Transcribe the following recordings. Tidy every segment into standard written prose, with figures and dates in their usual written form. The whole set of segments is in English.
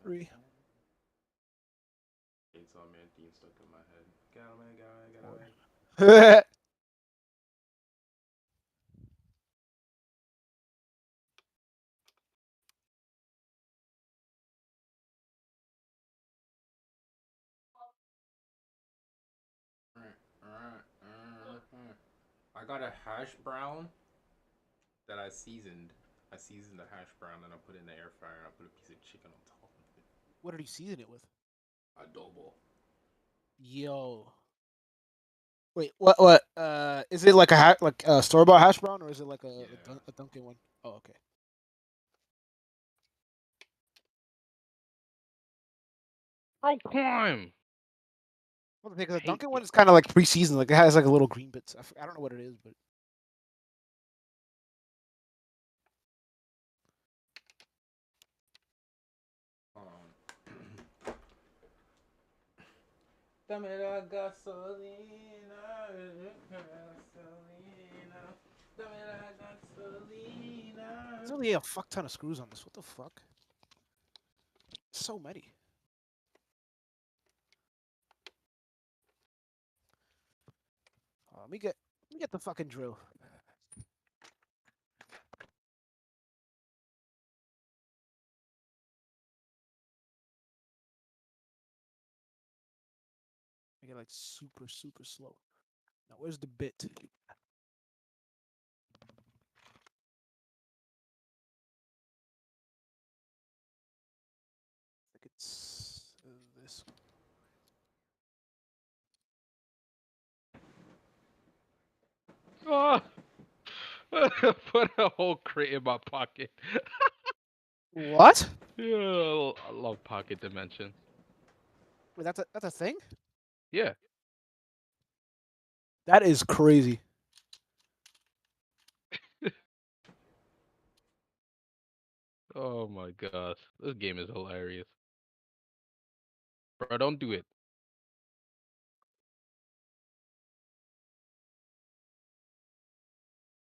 Three, Chainsaw Man theme stuck in my head. Get out of man, get out of man, get out of four. man. I got a hash brown that I seasoned. I seasoned the hash brown and I put it in the air fryer and I put a piece of chicken on top of it. What did you season it with? Adobo. Yo. Wait, what? What? Is it like like a store bought hash brown, or is it like Yeah. a Dunkin' one? Oh, okay. Bro, climb. Well, because the Hate Dunkin' one you. is kind of like pre-seasoned. Like it has like a little green bits. I don't know what it is, but Hold on. Dame la gasolina, gasolina. Dame la there's gasolina. only a fuck ton of screws on this. What the fuck? So many. Let me get the fucking drill. Make it like super slow. Now where's the bit? Like it's this. Oh, put a whole crate in my pocket. What? Yeah, I love pocket dimensions. Wait, that's a thing? Yeah. That is crazy. Oh my gosh, this game is hilarious. Bro, don't do it.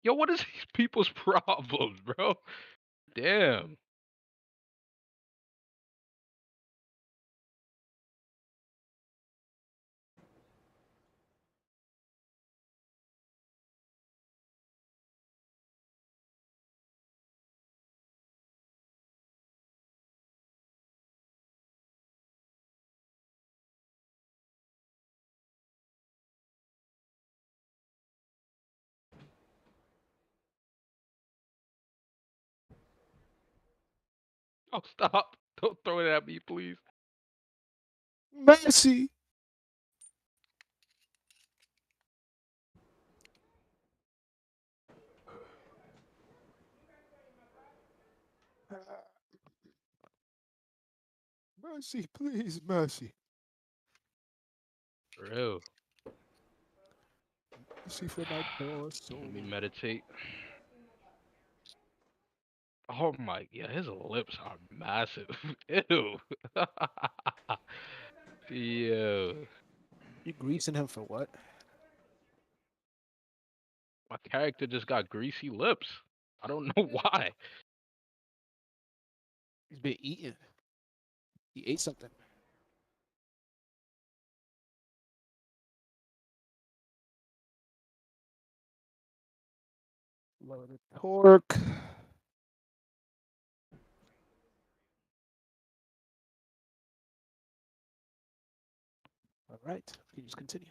Yo, what is these people's problems, bro? Damn. Oh, stop. Don't throw it at me, please. Mercy. Mercy, please, mercy. Bro, Mercy for my poor let me soul. meditate. Oh my, yeah, his lips are massive. Ew. Yo, You greasing him for what? my character just got greasy lips. I don't know why. He's been eating. He ate something. Lower the torque. All right. You just continue.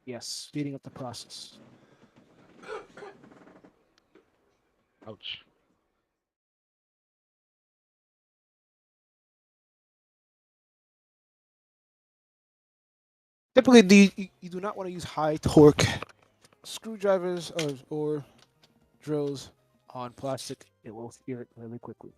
Yes, speeding up the process. Ouch. Typically, you do not want to use high torque screwdrivers or drills on plastic. It will shear it really quickly.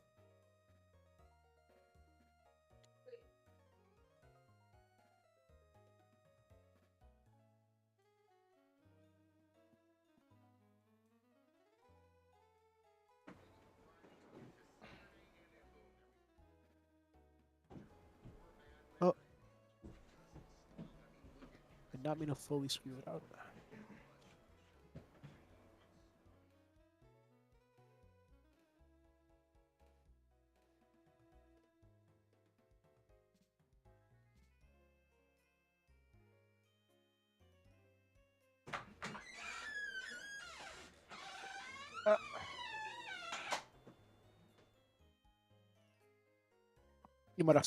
not mean to fully screw it out. Uh, you might have.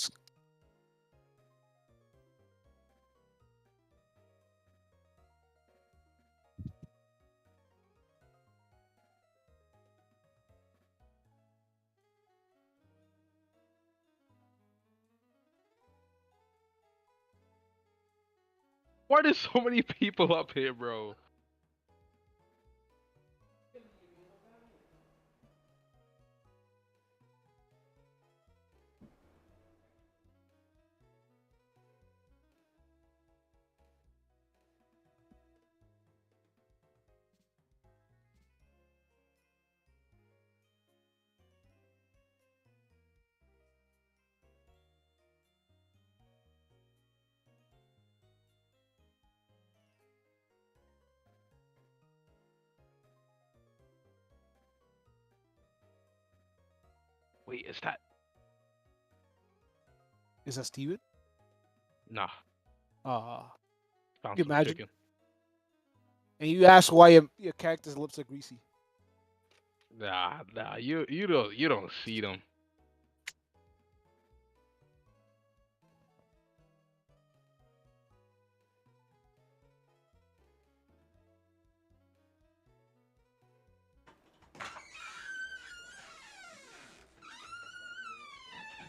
Why there's so many people up here, bro? Wait, is that? Is that Steven? Nah, found You some imagine? chicken. And you ask why your character's lips are greasy. Nah, you don't see them.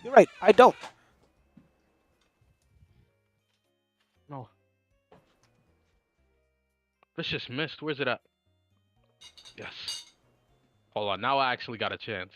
You're right. I don't. No. Vicious missed. Where's it at? Yes. Hold on. Now I actually got a chance.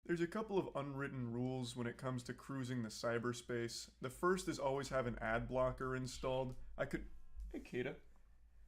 There's a couple of unwritten rules when it comes to cruising the cyberspace. The first is always have an ad blocker installed. Hey, Kata.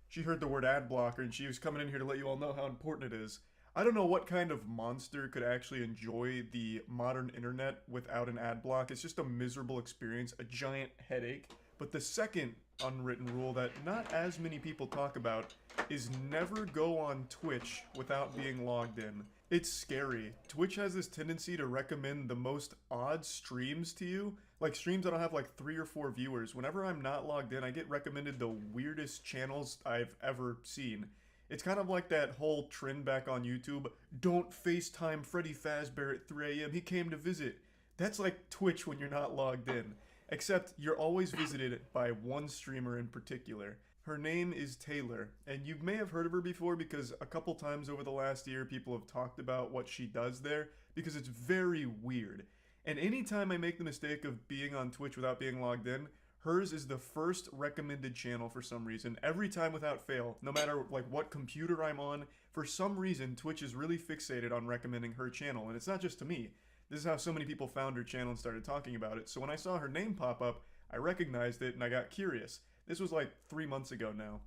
She heard the word ad blocker and she was coming in here to let you all know how important it is. I don't know what kind of monster could actually enjoy the modern internet without an ad block. It's just a miserable experience, a giant headache. But the second unwritten rule that not as many people talk about is never go on Twitch without being logged in. It's scary. Twitch has this tendency to recommend the most odd streams to you. Like streams that'll have like 3 or 4 viewers. Whenever I'm not logged in, I get recommended the weirdest channels I've ever seen. It's kind of like that whole trend back on YouTube. Don't FaceTime Freddy Fazbear at 3 a.m. He came to visit. That's like Twitch when you're not logged in. Except you're always visited by one streamer in particular. Her name is Taylor, and you may have heard of her before because a couple times over the last year people have talked about what she does there because it's very weird. And anytime I make the mistake of being on Twitch without being logged in, hers is the first recommended channel for some reason. Every time without fail, no matter like what computer I'm on, for some reason Twitch is really fixated on recommending her channel, and it's not just to me. This is how so many people found her channel and started talking about it. So when I saw her name pop up, I recognized it and I got curious. This was like 3 months ago now.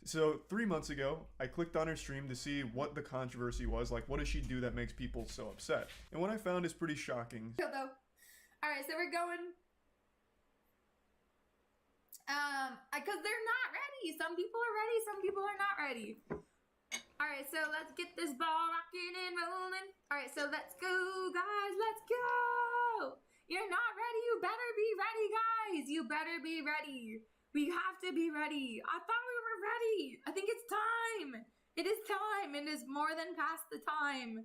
So 3 months ago, I clicked on her stream to see what the controversy was, like what does she do that makes people so upset? And what I found is pretty shocking. Though. All right, so we're going. Because they're not ready. Some people are ready, some people are not ready. All right, so let's get this ball rocking and rolling. All right, so let's go, guys. Let's go. You're not ready. You better be ready, guys. You better be ready. We have to be ready. I thought we were ready. I think it's time. It is time. It is more than past the time.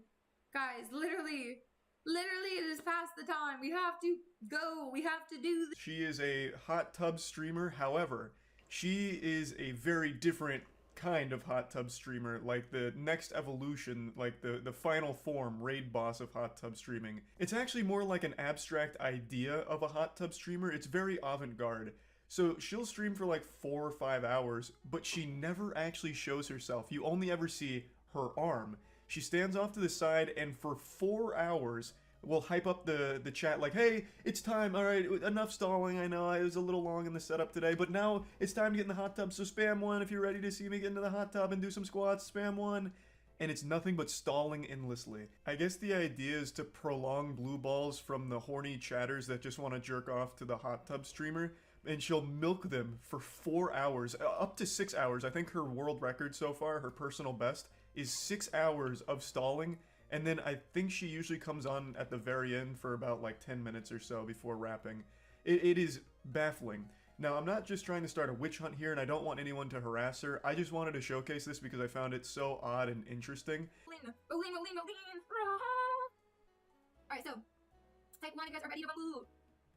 Guys, literally, it is past the time. We have to go. We have to do this. She is a hot tub streamer. However, she is a very different kind of hot tub streamer, like the next evolution, like the final form, raid boss of hot tub streaming. It's actually more like an abstract idea of a hot tub streamer. It's very avant-garde. So she'll stream for like 4 or 5 hours, but she never actually shows herself. You only ever see her arm. She stands off to the side and for 4 hours will hype up the chat like, hey, it's time, alright, enough stalling, I know I was a little long in the setup today, but now it's time to get in the hot tub, so spam 1 if you're ready to see me get into the hot tub and do some squats, spam 1. And it's nothing but stalling endlessly. I guess the idea is to prolong blue balls from the horny chatters that just want to jerk off to the hot tub streamer, and she'll milk them for 4 hours, up to 6 hours. I think her world record so far, her personal best, is 6 hours of stalling, and then I think she usually comes on at the very end for about like 10 minutes or so before wrapping. It is baffling. Now, I'm not just trying to start a witch hunt here, and I don't want anyone to harass her. I just wanted to showcase this because I found it so odd and interesting. Alright, so, type 1 if you guys are ready to move.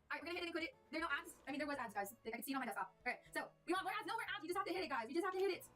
Alright, we're gonna hit it and quit it. There are no ads. I mean, there was ads, guys. I can see it on my desktop. Alright, so, we want more ads, no more ads. You just have to hit it, guys. You just have to hit it.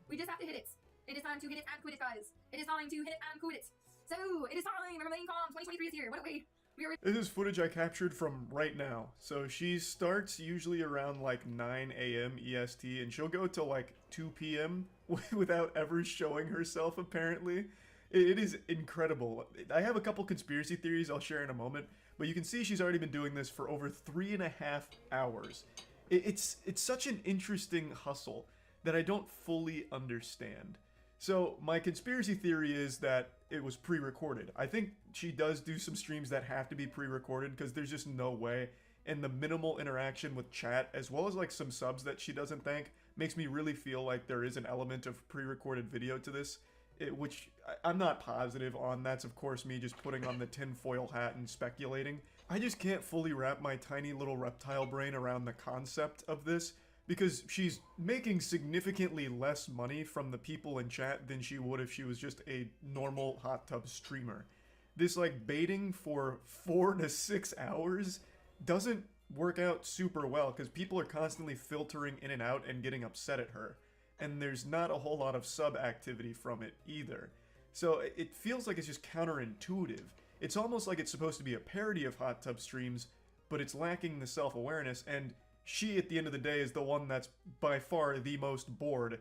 We just have to hit it. It is time to hit it and quit it, guys. It is time to hit it and quit it. So, it is time. Remember, Lane Calm 2023 is here. What a way. We are. This is footage I captured from right now. So she starts usually around like 9 a.m. EST, and she'll go till like 2 p.m. without ever showing herself, apparently. It is incredible. I have a couple conspiracy theories I'll share in a moment, but you can see she's already been doing this for over 3.5 hours. It's such an interesting hustle that I don't fully understand. So my conspiracy theory is that it was pre-recorded. I think she does do some streams that have to be pre-recorded because there's just no way. And the minimal interaction with chat, as well as like some subs that she doesn't thank, makes me really feel like there is an element of pre-recorded video to this, which I'm not positive on. That's of course me just putting on the tinfoil hat and speculating. I just can't fully wrap my tiny little reptile brain around the concept of this, because she's making significantly less money from the people in chat than she would if she was just a normal hot tub streamer. This like baiting for 4 to 6 hours doesn't work out super well because people are constantly filtering in and out and getting upset at her. And there's not a whole lot of sub activity from it either. So it feels like it's just counterintuitive. It's almost like it's supposed to be a parody of hot tub streams, but it's lacking the self-awareness, and she, at the end of the day, is the one that's by far the most bored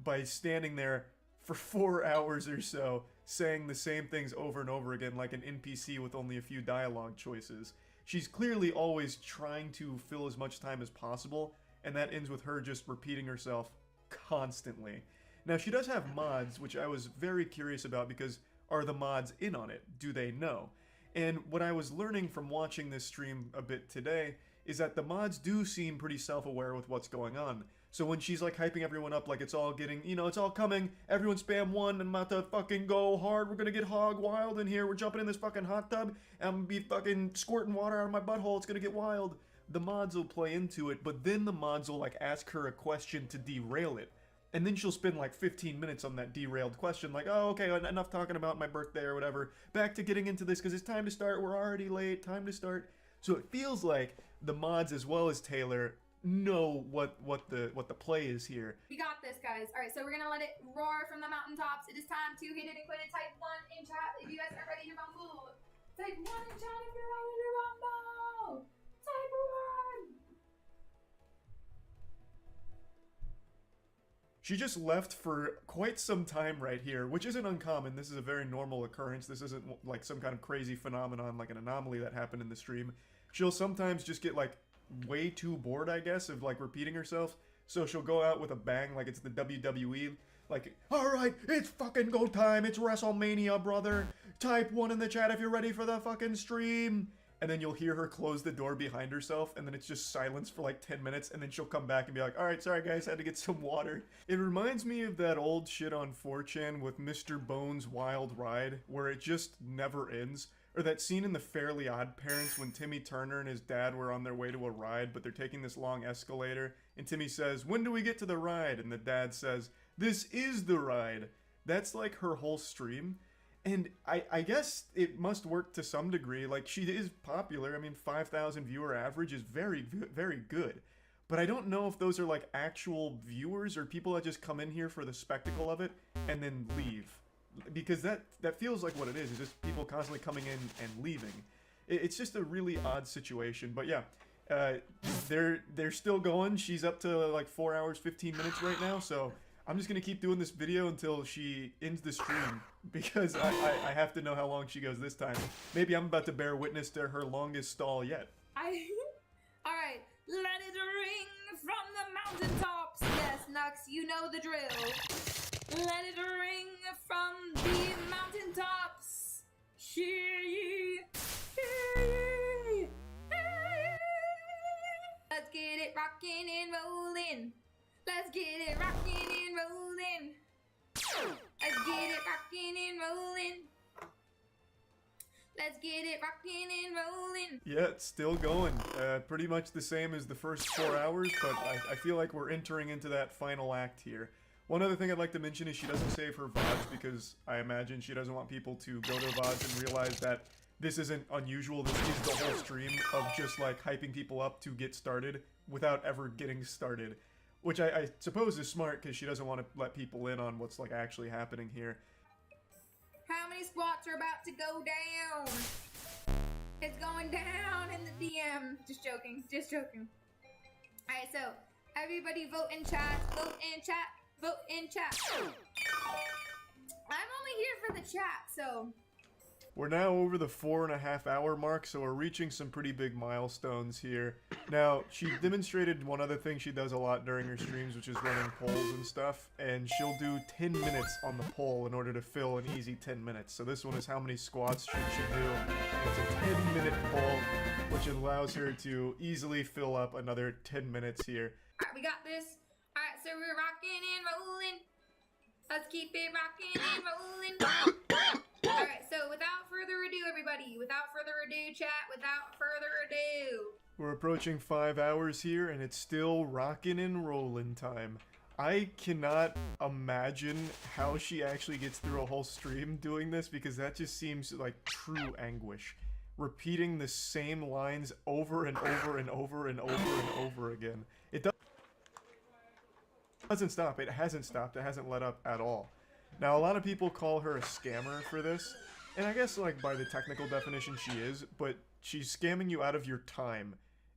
by standing there for 4 hours or so, saying the same things over and over again like an NPC with only a few dialogue choices. She's clearly always trying to fill as much time as possible, and that ends with her just repeating herself constantly. Now, she does have mods, which I was very curious about because are the mods in on it? Do they know? And what I was learning from watching this stream a bit today is that the mods do seem pretty self-aware with what's going on. So when she's like hyping everyone up like it's all getting, you know, it's all coming, everyone spam 1, and I'm about to fucking go hard, we're gonna get hog wild in here, we're jumping in this fucking hot tub, and I'm gonna be fucking squirting water out of my butthole, it's gonna get wild. The mods will play into it, but then the mods will like ask her a question to derail it. And then she'll spend like 15 minutes on that derailed question, like, oh, okay, enough talking about my birthday or whatever, back to getting into this because it's time to start, we're already late, time to start. So it feels like the mods as well as Taylor know what the play is here. We got this, guys. All right, so we're gonna let it roar from the mountaintops. It is time to hit it and quit it. Type 1 in chat if you guys are ready to rumble. Type 1 in chat if you're ready to rumble. Type 1. She just left for quite some time right here, which isn't uncommon. This is a very normal occurrence. This isn't like some kind of crazy phenomenon, like an anomaly that happened in the stream. She'll sometimes just get like way too bored, I guess, of like repeating herself. So she'll go out with a bang like it's the WWE. Like, alright, it's fucking go time. It's WrestleMania, brother. Type 1 in the chat if you're ready for the fucking stream. And then you'll hear her close the door behind herself, and then it's just silence for like 10 minutes, and then she'll come back and be like, alright, sorry guys, had to get some water. It reminds me of that old shit on 4chan with Mr. Bones' Wild Ride, where it just never ends. Or that scene in The Fairly Odd Parents when Timmy Turner and his dad were on their way to a ride, but they're taking this long escalator, and Timmy says, when do we get to the ride? And the dad says, this is the ride. That's like her whole stream. And I guess it must work to some degree. Like, she is popular. I mean, 5,000 viewer average is very, very good. But I don't know if those are like actual viewers or people that just come in here for the spectacle of it and then leave. Because that feels like what it is just people constantly coming in and leaving. It's just a really odd situation. But yeah, They're still going. She's up to like 4 hours 15 minutes right now, so I'm just gonna keep doing this video until she ends the stream, because I have to know how long she goes this time. Maybe I'm about to bear witness to her longest stall yet. Alright, let it ring from the mountaintops. Yes, Nux, you know the drill. Let it ring from the mountaintops. Hear ye, hear ye, hear ye. Let's get it rocking and rolling. Let's get it rocking and rolling. Let's get it rocking and rolling. Let's get it rocking and rolling. Yeah, it's still going. Pretty much the same as the first 4 hours, but I feel like we're entering into that final act here. One other thing I'd like to mention is she doesn't save her VODs, because I imagine she doesn't want people to go to VODs and realize that this isn't unusual. This is the whole stream of just like hyping people up to get started without ever getting started. Which I suppose is smart, because she doesn't want to let people in on what's like actually happening here. How many squats are about to go down? It's going down in the DM. Just joking, just joking. Alright, so everybody vote in chat, vote in chat, vote in chat. I'm only here for the chat, so. We're now over the 4.5 hour mark, so we're reaching some pretty big milestones here. Now, she demonstrated one other thing she does a lot during her streams, which is running polls and stuff, and she'll do 10 minutes on the poll in order to fill an easy 10 minutes. So this one is how many squats she should do. It's a 10-minute poll, which allows her to easily fill up another 10 minutes here. Alright, we got this. Alright, so we're rocking and rolling. Let's keep it rocking and rolling. Alright, so without further ado, everybody, without further ado, chat, without further ado. We're approaching 5 hours here, and it's still rockin' and rollin' time. I cannot imagine how she actually gets through a whole stream doing this, because that just seems like true anguish. Repeating the same lines over and over and over and over and over again. It doesn't stop. It hasn't stopped. It hasn't let up at all. Now, a lot of people call her a scammer for this, and I guess, like, by the technical definition she is, but she's scamming you out of your time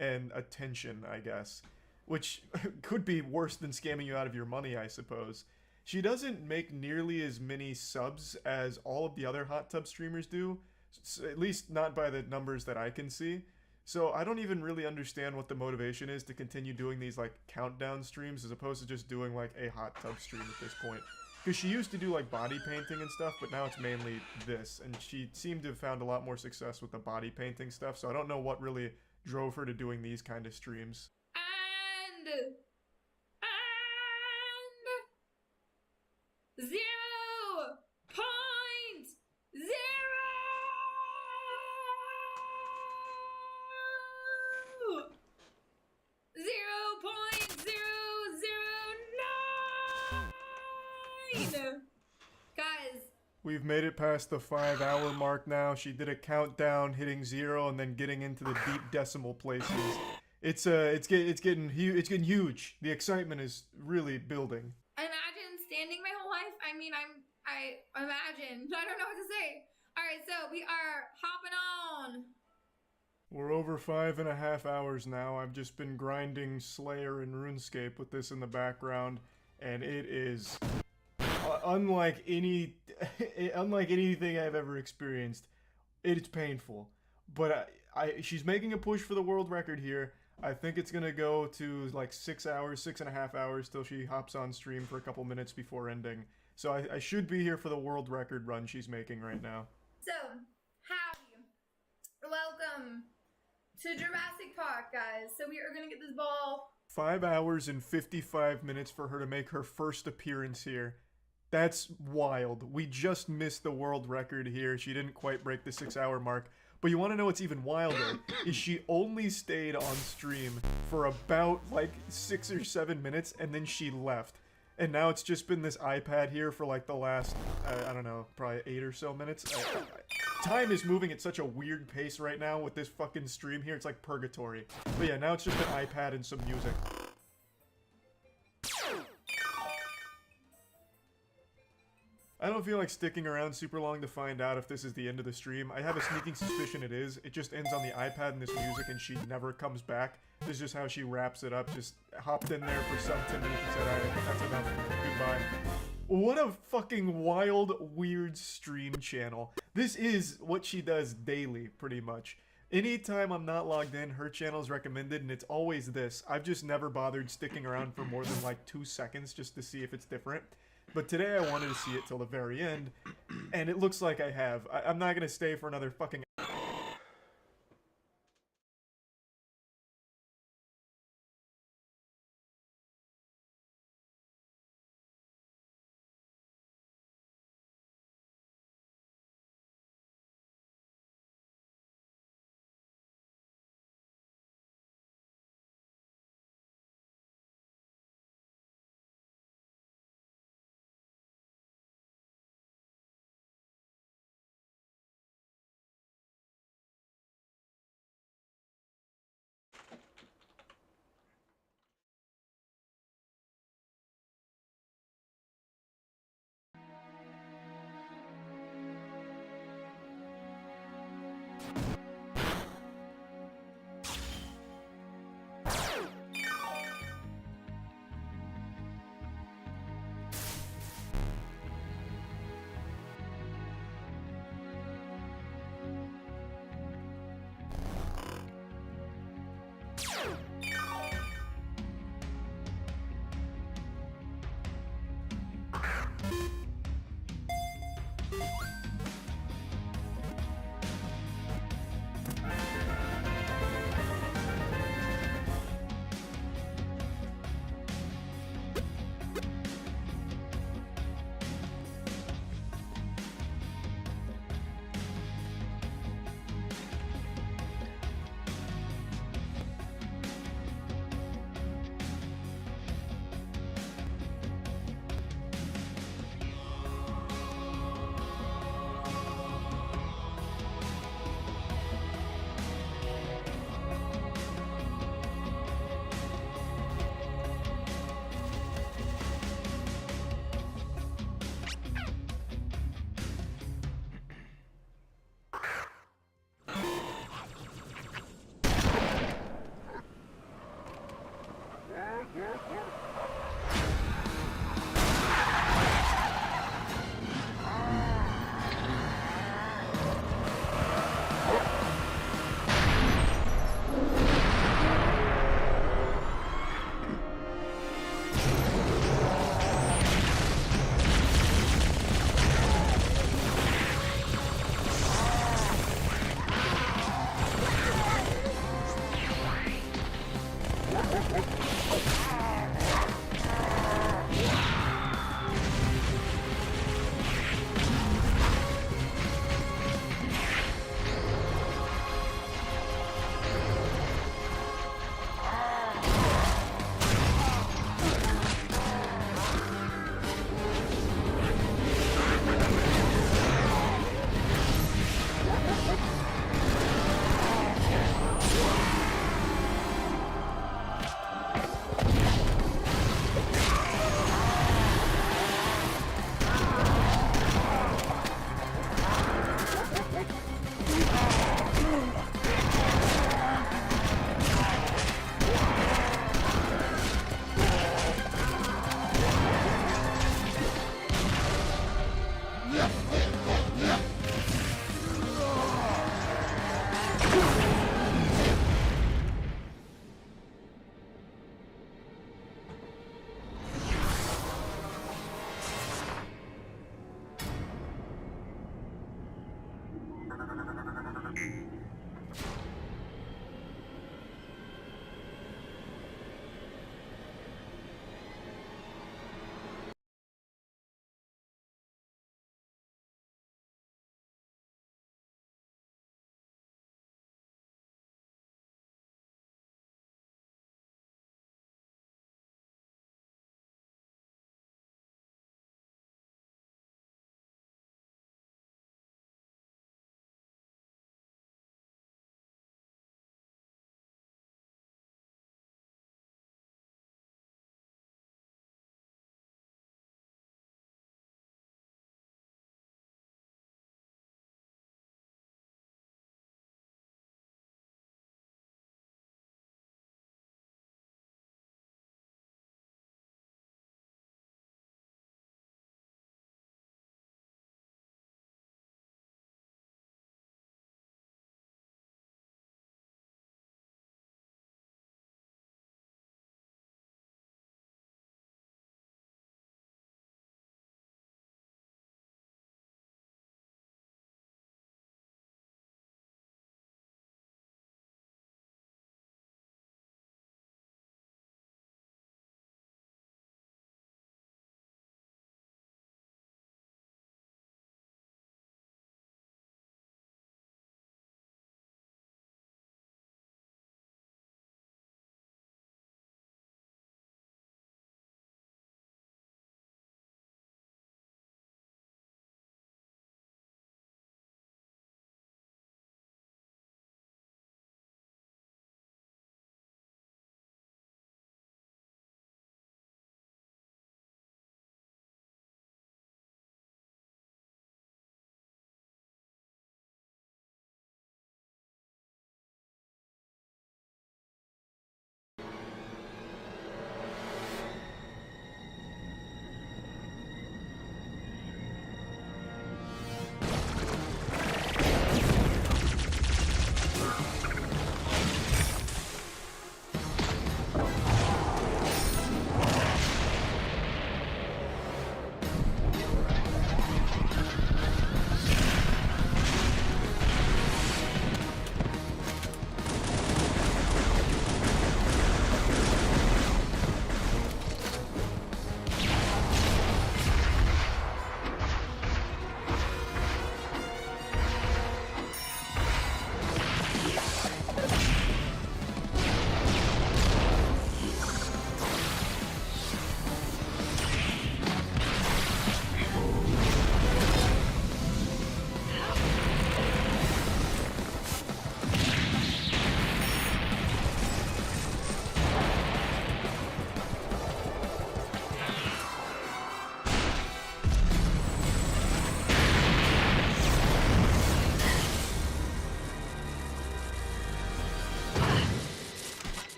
and attention, I guess, which could be worse than scamming you out of your money, I suppose. She doesn't make nearly as many subs as all of the other hot tub streamers do, at least not by the numbers that I can see. So I don't even really understand what the motivation is to continue doing these, like, countdown streams as opposed to just doing, like, a hot tub stream at this point. Because she used to do, like, body painting and stuff, but now it's mainly this. And she seemed to have found a lot more success with the body painting stuff, so I don't know what really drove her to doing these kind of streams. And 0.0 0.009. Guys, We've made it past the 5 hour mark now. She did a countdown, hitting 0 and then getting into the deep decimal places. It's getting huge. The excitement is really building. imagine standing my whole life. I mean, I imagine. I don't know what to say. Alright, so we are hopping on. We're over 5.5 hours now. I've just been grinding Slayer and RuneScape with this in the background, and it is unlike anything I've ever experienced. It's painful, but she's making a push for the world record here. I think it's gonna go to like 6 hours, 6.5 hours till she hops on stream for a couple minutes before ending. So I should be here for the world record run she's making right now. So, howdy. Welcome to Jurassic Park, guys. So we are gonna get this ball. 5 hours and 55 minutes for her to make her first appearance here. That's wild. We just missed the world record here. She didn't quite break the 6 hour mark. But you want to know what's even wilder? Is she only stayed on stream for about like 6 or 7 minutes, and then she left. And now it's just been this iPad here for like the last, I don't know, probably 8 or so minutes. Time is moving at such a weird pace right now with this fucking stream here. It's like purgatory. But yeah, now it's just an iPad and some music. I don't feel like sticking around super long to find out if this is the end of the stream. I have a sneaking suspicion it is. It just ends on the iPad and this music and she never comes back. This is just how she wraps it up. Just hopped in there for some 10 minutes and said, alright, that's enough. Goodbye. What a fucking wild, weird stream channel. This is what she does daily, pretty much. Anytime I'm not logged in, her channel is recommended, and it's always this. I've just never bothered sticking around for more than like 2 seconds just to see if it's different. But today I wanted to see it till the very end, and it looks like I have. I'm not gonna stay for another fucking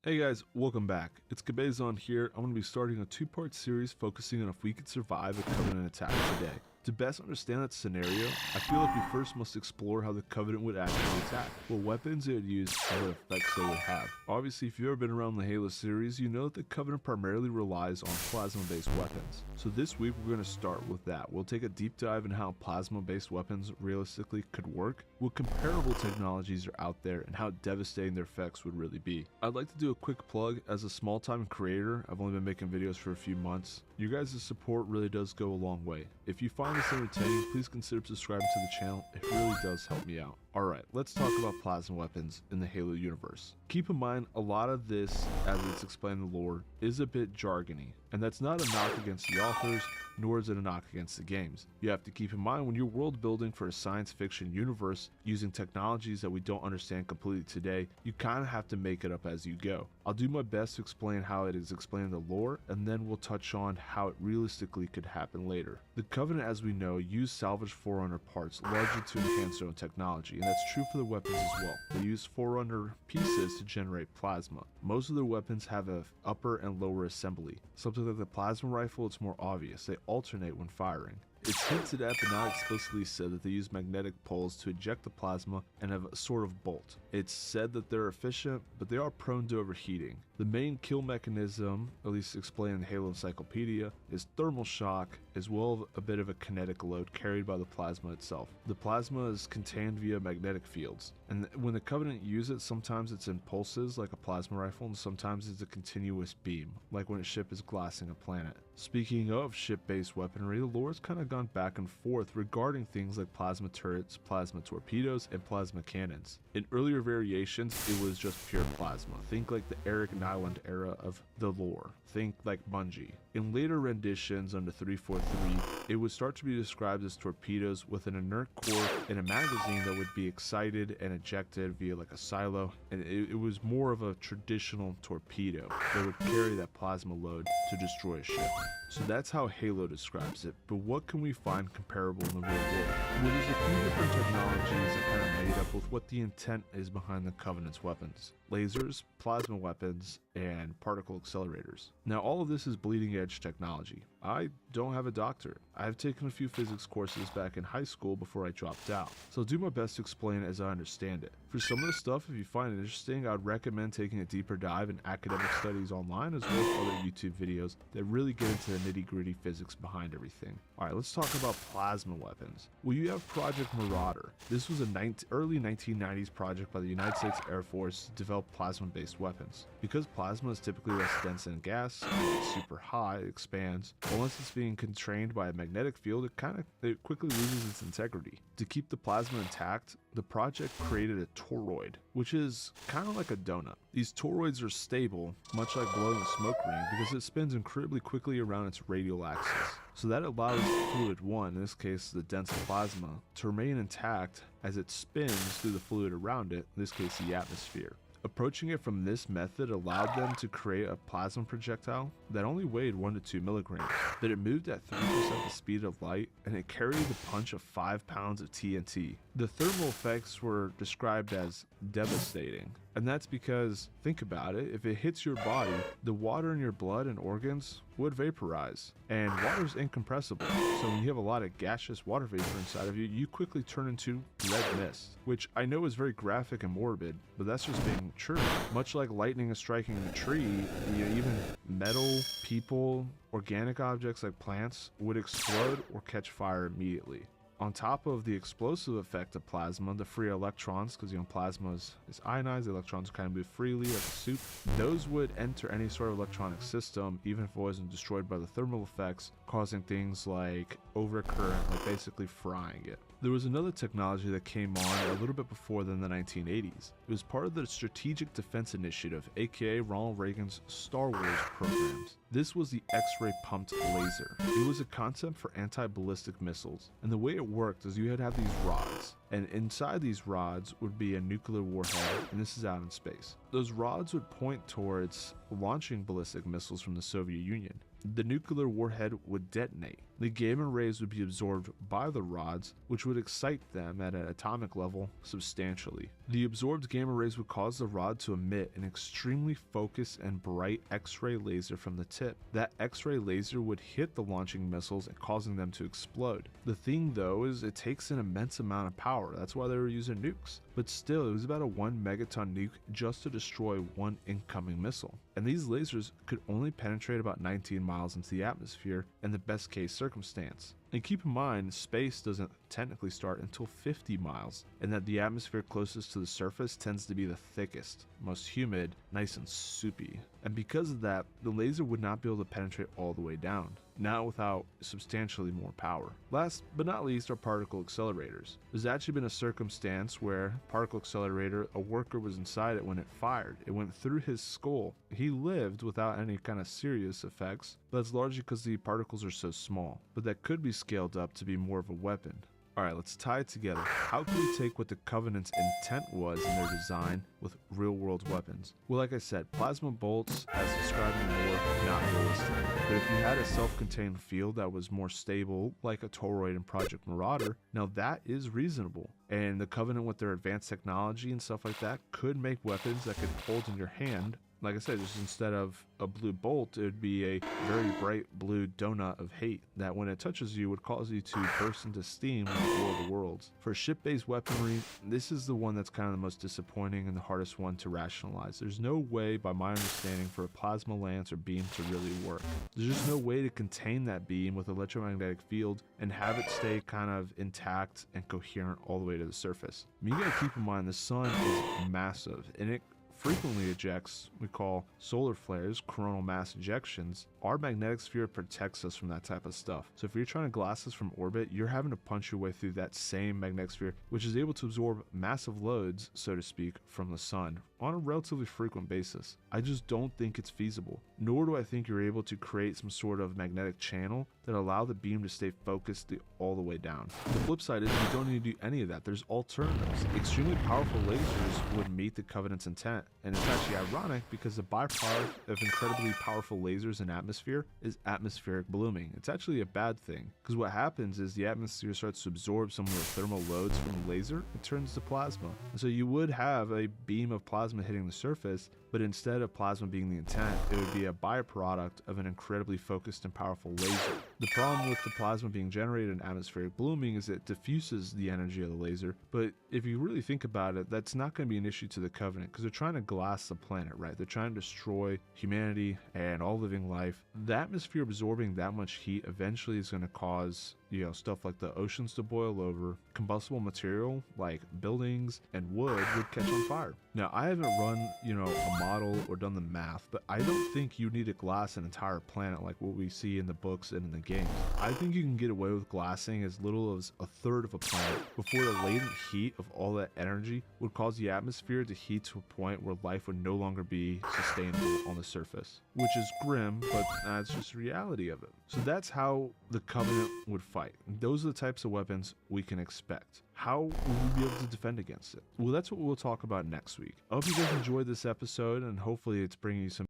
Hey guys, welcome back. It's Cabezon here. I'm going to be starting a two-part series focusing on if we could survive a Covenant attack today. To best understand that scenario, I feel like we first must explore how the Covenant would actually attack, what weapons they would use, and what effects they would have. Obviously, if you've ever been around the Halo series, you know that the Covenant primarily relies on plasma-based weapons. So this week we're going to start with that. We'll take a deep dive in how plasma-based weapons realistically could work, what comparable technologies are out there, and how devastating their effects would really be. I'd like to do a quick plug. As a small-time creator, I've only been making videos for a few months. Your guys' support really does go a long way. If you find this entertaining, please consider subscribing to the channel. It really does help me out. Alright, let's talk about plasma weapons in the Halo universe. Keep in mind, a lot of this, as it's explained in the lore, is a bit jargony, and that's not a knock against the authors, nor is it a knock against the games. You have to keep in mind when you're world building for a science fiction universe using technologies that we don't understand completely today, you kind of have to make it up as you go. I'll do my best to explain how it is explained in the lore, and then we'll touch on how it realistically could happen later. The Covenant, as we know, use salvaged Forerunner parts largely to enhance their own technology, and that's true for the weapons as well. They use Forerunner pieces to generate plasma. Most of their weapons have an upper and lower assembly. Something like the plasma rifle, it's more obvious. They alternate when firing. It's hinted at but not explicitly said that they use magnetic poles to eject the plasma and have a sort of bolt. It's said that they're efficient, but they are prone to overheating. The main kill mechanism, at least explained in the Halo Encyclopedia, is thermal shock, as well as a bit of a kinetic load carried by the plasma itself. The plasma is contained via magnetic fields, and when the Covenant use it, sometimes it's in pulses like a plasma rifle, and sometimes it's a continuous beam, like when a ship is glassing a planet. Speaking of ship-based weaponry, the lore has kind of gone back and forth regarding things like plasma turrets, plasma torpedoes, and plasma cannons. In earlier variations, it was just pure plasma. Think like the Eric Nyland era of the lore. Think like Bungie. In later renditions under 343, it would start to be described as torpedoes with an inert core and a magazine that would be excited and ejected via like a silo, and it was more of a traditional torpedo that would carry that plasma load to destroy a ship. So that's how Halo describes it, but what can we find comparable in the real world? Well, there's a few different technologies that kind of made up with what the intent is behind the Covenant's weapons. Lasers, plasma weapons, and particle accelerators. Now all of this is bleeding edge technology. I don't have a doctorate. I've taken a few physics courses back in high school before I dropped out, so I'll do my best to explain it as I understand it. For some of the stuff, if you find it interesting, I would recommend taking a deeper dive in academic studies online as well as other YouTube videos that really get into the nitty-gritty physics behind everything. Alright, let's talk about plasma weapons. Well, you have Project Marauder. This was a early 1990s project by the United States Air Force to develop plasma-based weapons. Because plasma is typically less dense than gas, and it's super high, it expands. Once it's being constrained by a magnetic field, it quickly loses its integrity. To keep the plasma intact, the project created a toroid, which is kind of like a donut. These toroids are stable, much like blowing a smoke ring, because it spins incredibly quickly around its radial axis. So that allows fluid 1, in this case the dense plasma, to remain intact as it spins through the fluid around it, in this case the atmosphere. Approaching it from this method allowed them to create a plasma projectile that only weighed 1 to 2 milligrams, but it moved at 3% the speed of light, and it carried the punch of 5 pounds of TNT. The thermal effects were described as devastating, and that's because, think about it, if it hits your body, the water in your blood and organs would vaporize, and water is incompressible, so when you have a lot of gaseous water vapor inside of you, you quickly turn into red mist, which I know is very graphic and morbid, but that's just being true. Much like lightning is striking a tree, even metal, people, organic objects like plants would explode or catch fire immediately. On top of the explosive effect of plasma, the free electrons, because plasma is ionized, the electrons kind of move freely like a soup, those would enter any sort of electronic system, even if it wasn't destroyed by the thermal effects, causing things like overcurrent, like basically frying it. There was another technology that came on a little bit before than the 1980s. It was part of the Strategic Defense Initiative, aka Ronald Reagan's Star Wars programs. This was the X-ray pumped laser. It was a concept for anti-ballistic missiles, and the way it worked is you had to have these rods, and inside these rods would be a nuclear warhead, and this is out in space. Those rods would point towards launching ballistic missiles from the Soviet Union. The nuclear warhead would detonate. The gamma rays would be absorbed by the rods, which would excite them at an atomic level substantially. The absorbed gamma rays would cause the rod to emit an extremely focused and bright X-ray laser from the tip. That X-ray laser would hit the launching missiles and causing them to explode. The thing though is it takes an immense amount of power. That's why they were using nukes. But still, it was about a 1 megaton nuke just to destroy one incoming missile. And these lasers could only penetrate about 19 miles into the atmosphere in the best case circumstance. And keep in mind, space doesn't technically start until 50 miles, and that the atmosphere closest to the surface tends to be the thickest, most humid, nice and soupy. And because of that, the laser would not be able to penetrate all the way down, not without substantially more power. Last but not least are particle accelerators. There's actually been a circumstance where particle accelerator, a worker was inside it when it fired. It went through his skull. He lived without any kind of serious effects, but that's largely because the particles are so small, but that could be scaled up to be more of a weapon. Alright, let's tie it together. How can we take what the Covenant's intent was in their design with real-world weapons? Well, like I said, plasma bolts, as described in the lore, not realistic. But if you had a self-contained field that was more stable, like a toroid in Project Marauder, now that is reasonable. And the Covenant, with their advanced technology and stuff like that, could make weapons that could hold in your hand. Like I said, just instead of a blue bolt, it would be a very bright blue donut of hate that when it touches you would cause you to burst into steam like War of the Worlds. For ship-based weaponry, this is the one that's kind of the most disappointing and the hardest one to rationalize. There's no way, by my understanding, for a plasma lance or beam to really work. There's just no way to contain that beam with electromagnetic field and have it stay kind of intact and coherent all the way to the surface. I mean, you gotta keep in mind the sun is massive, and it frequently ejects, we call solar flares, coronal mass ejections. Our magnetic sphere protects us from that type of stuff. So if you're trying to glass us from orbit, you're having to punch your way through that same magnetic sphere, which is able to absorb massive loads, so to speak, from the sun on a relatively frequent basis. I just don't think it's feasible. Nor do I think you're able to create some sort of magnetic channel that allow the beam to stay focused all the way down. The flip side is you don't need to do any of that. There's alternatives. Extremely powerful lasers would meet the Covenant's intent, and it's actually ironic because the byproduct of incredibly powerful lasers in atmosphere is atmospheric blooming. It's actually a bad thing, because what happens is the atmosphere starts to absorb some of the thermal loads from the laser and turns to plasma. And so you would have a beam of plasma hitting the surface, but instead of plasma being the intent, it would be a byproduct of an incredibly focused and powerful laser. The problem with the plasma being generated in atmospheric blooming is it diffuses the energy of the laser, but if you really think about it, that's not going to be an issue to the Covenant, because they're trying to glass the planet, right? They're trying to destroy humanity and all living life. The atmosphere absorbing that much heat eventually is going to cause, stuff like the oceans to boil over. Combustible material like buildings and wood would catch on fire. Now, I haven't run, a model or done the math, but I don't think you need to glass an entire planet like what we see in the books and in the games. I think you can get away with glassing as little as a third of a planet before the latent heat of all that energy would cause the atmosphere to heat to a point where life would no longer be sustainable on the surface, which is grim, but that's just the reality of it. So that's how the Covenant would fight. Those are the types of weapons we can expect. How will we be able to defend against it? Well, that's what we'll talk about next week. I hope you guys enjoyed this episode, and hopefully it's bringing you some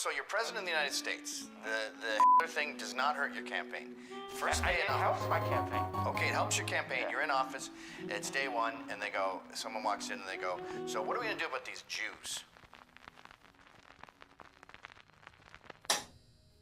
So you're president of the United States. The thing does not hurt your campaign. First day It helps my campaign. Okay, it helps your campaign. Yeah. You're in office. It's day one, and someone walks in and they go, so what are we gonna do about these Jews?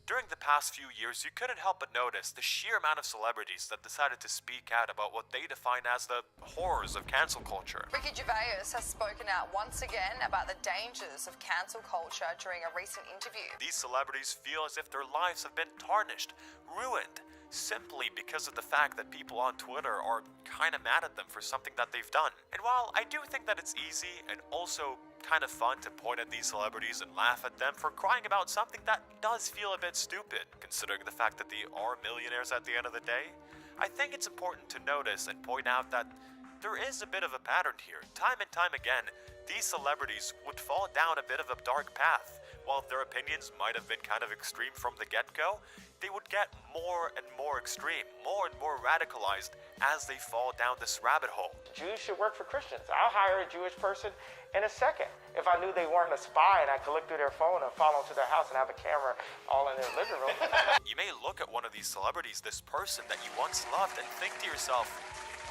During the past few years, you couldn't help but notice the sheer amount of celebrities that decided to speak out about what they define as the horrors of cancel culture. Ricky Gervais has spoken out once again about the dangers of cancel culture during a recent interview. These celebrities feel as if their lives have been tarnished, ruined, simply because of the fact that people on Twitter are kind of mad at them for something that they've done. And while I do think that it's easy and also kind of fun to point at these celebrities and laugh at them for crying about something that does feel a bit stupid, considering the fact that they are millionaires at the end of the day, I think it's important to notice and point out that there is a bit of a pattern here. Time and time again, these celebrities would fall down a bit of a dark path. While their opinions might have been kind of extreme from the get-go, they would get more and more extreme, more and more radicalized as they fall down this rabbit hole. Jews should work for Christians. I'll hire a Jewish person in a second. If I knew they weren't a spy and I could look through their phone and follow them to their house and have a camera all in their living room. You may look at one of these celebrities, this person that you once loved, and think to yourself,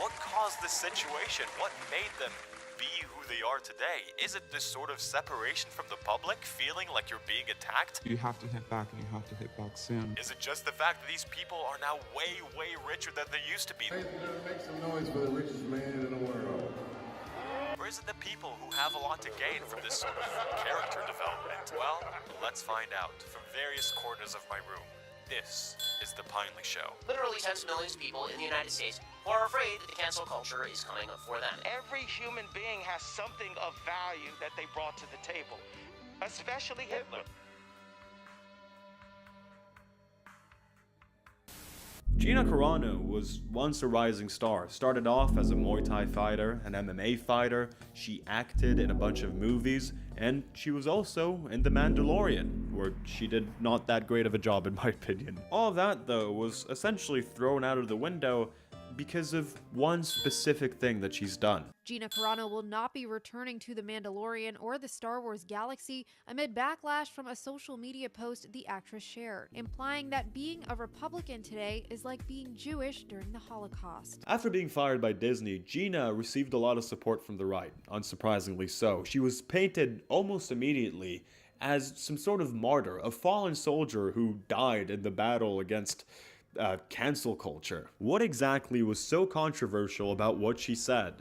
what caused this situation? What made them be who they are today? Is it this sort of separation from the public, feeling like you're being attacked? You have to hit back, and you have to hit back soon. Is it just the fact that these people are now way, way richer than they used to be? Make some noise for the richest man in the world. Or is it the people who have a lot to gain from this sort of character development? Well, let's find out from various corners of my room. This is The Pinely Show. Literally tens of millions of people in the United States who are afraid that the cancel culture is coming up for them. Every human being has something of value that they brought to the table, especially Hitler. Gina Carano was once a rising star. Started off as a Muay Thai fighter, an MMA fighter. She acted in a bunch of movies, and she was also in The Mandalorian, where she did not that great of a job in my opinion. All of that, though, was essentially thrown out of the window because of one specific thing that she's done. Gina Carano will not be returning to The Mandalorian or the Star Wars galaxy amid backlash from a social media post the actress shared, implying that being a Republican today is like being Jewish during the Holocaust. After being fired by Disney, Gina received a lot of support from the right, unsurprisingly so. She was painted almost immediately as some sort of martyr, a fallen soldier who died in the battle against cancel culture. What exactly was so controversial about what she said?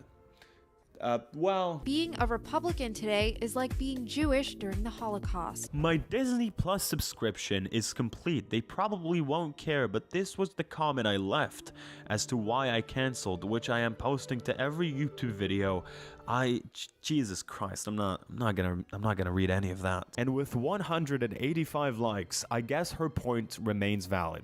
Well, being a Republican today is like being Jewish during the Holocaust. My Disney Plus subscription is complete. They probably won't care, but this was the comment I left as to why I canceled, which I am posting to every YouTube video. Jesus Christ, I'm not gonna read any of that. And with 185 likes, I guess her point remains valid.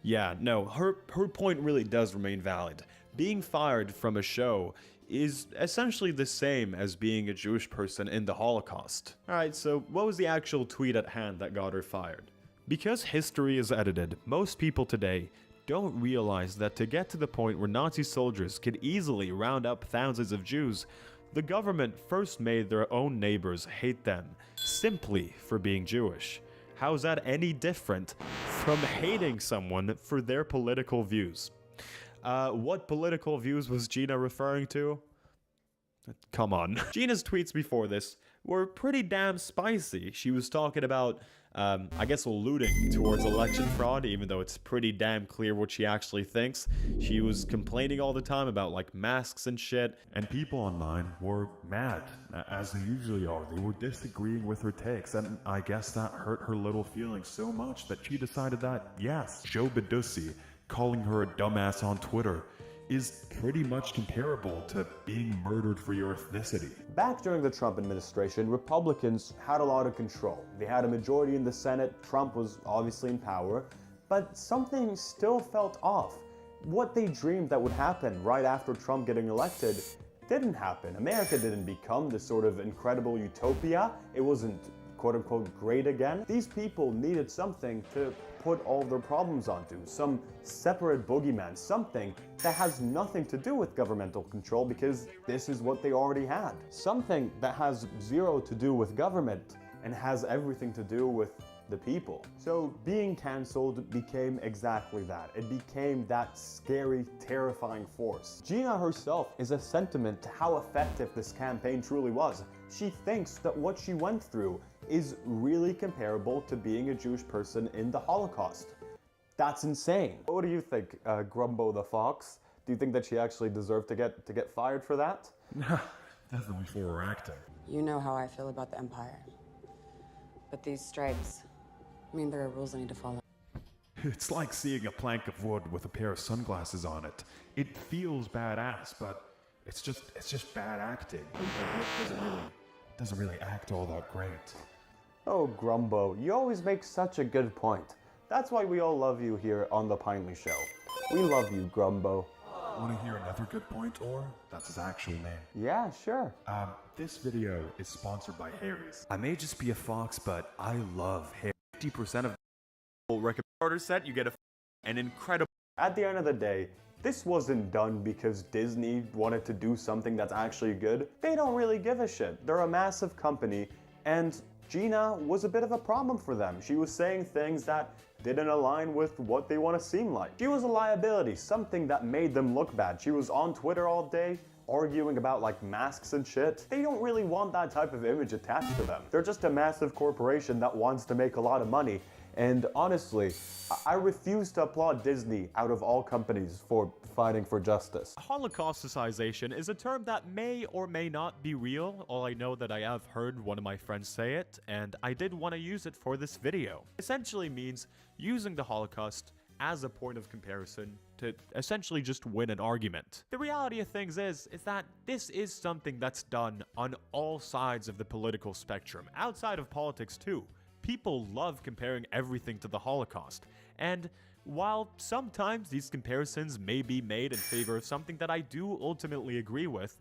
Yeah, no, her point really does remain valid. Being fired from a show is essentially the same as being a Jewish person in the Holocaust. Alright, so what was the actual tweet at hand that got her fired? Because history is edited, most people today don't realize that to get to the point where Nazi soldiers could easily round up thousands of Jews, the government first made their own neighbors hate them, simply for being Jewish. How is that any different from hating someone for their political views? What political views was Gina referring to? Come on. Gina's tweets before this were pretty damn spicy. She was talking about, I guess, alluding towards election fraud, even though it's pretty damn clear what she actually thinks. She was complaining all the time about, like, masks and shit. And people online were mad, as they usually are. They were disagreeing with her takes, and I guess that hurt her little feelings so much that she decided that, yes, Joe Badussi calling her a dumbass on Twitter is pretty much comparable to being murdered for your ethnicity. Back during the Trump administration, Republicans had a lot of control. They had a majority in the Senate, Trump was obviously in power, but something still felt off. What they dreamed that would happen right after Trump getting elected didn't happen. America didn't become this sort of incredible utopia. It wasn't quote-unquote great again. These people needed something to put all their problems onto, some separate boogeyman, something that has nothing to do with governmental control because this is what they already had. Something that has zero to do with government and has everything to do with the people. So being cancelled became exactly that. It became that scary, terrifying force. Gina herself is a sentiment to how effective this campaign truly was. She thinks that what she went through is really comparable to being a Jewish person in the Holocaust. That's insane. What do you think, Grumbo the Fox? Do you think that she actually deserved to get fired for that? Definitely for her acting. You know how I feel about the Empire. But these stripes mean there are rules I need to follow. It's like seeing a plank of wood with a pair of sunglasses on it. It feels badass, but it's just bad acting. It doesn't really act all that great. Oh, Grumbo, you always make such a good point. That's why we all love you here on The Pinely Show. We love you, Grumbo. Want to hear another good point, or? That's his actual name. Yeah, sure. This video is sponsored by Harry's. I may just be a fox, but I love Harry. 50% of the recommend starter set, you get an incredible... At the end of the day, this wasn't done because Disney wanted to do something that's actually good. They don't really give a shit. They're a massive company, and Gina was a bit of a problem for them. She was saying things that didn't align with what they want to seem like. She was a liability, something that made them look bad. She was on Twitter all day, arguing about like masks and shit. They don't really want that type of image attached to them. They're just a massive corporation that wants to make a lot of money. And honestly, I refuse to applaud Disney out of all companies for fighting for justice. Holocausticization is a term that may or may not be real. All I know that I have heard one of my friends say it, and I did want to use it for this video. Essentially means using the Holocaust as a point of comparison to essentially just win an argument. The reality of things is that this is something that's done on all sides of the political spectrum, outside of politics too. People love comparing everything to the Holocaust, and while sometimes these comparisons may be made in favor of something that I do ultimately agree with,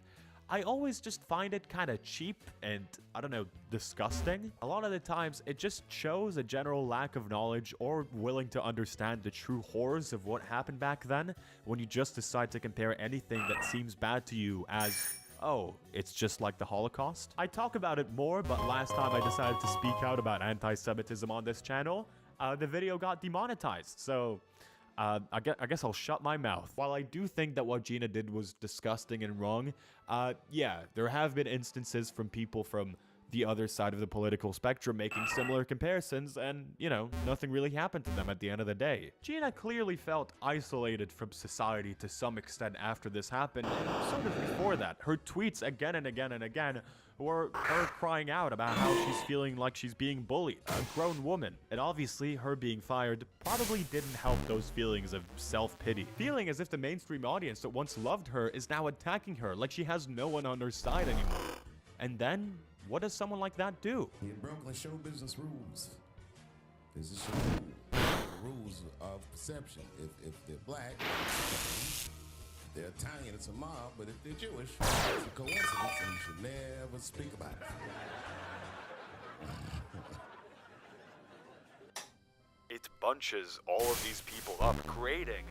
I always just find it kind of cheap and, I don't know, disgusting. A lot of the times, it just shows a general lack of knowledge or willing to understand the true horrors of what happened back then when you just decide to compare anything that seems bad to you as, oh, it's just like the Holocaust. I talk about it more, but last time I decided to speak out about anti-Semitism on this channel, the video got demonetized, so I guess I'll shut my mouth. While I do think that what Gina did was disgusting and wrong, yeah, there have been instances from people from the other side of the political spectrum making similar comparisons, and, you know, nothing really happened to them at the end of the day. Gina clearly felt isolated from society to some extent after this happened, and sort of before that. Her tweets again and again and again were her crying out about how she's feeling like she's being bullied, a grown woman. And obviously, her being fired probably didn't help those feelings of self-pity. Feeling as if the mainstream audience that once loved her is now attacking her like she has no one on her side anymore. And then, what does someone like that do? In Brooklyn, show business rules. This is the rules of perception. If they're black, if they're Italian, it's a mob, but if they're Jewish, it's a coincidence, and you should never speak about it. It bunches all of these people up, creating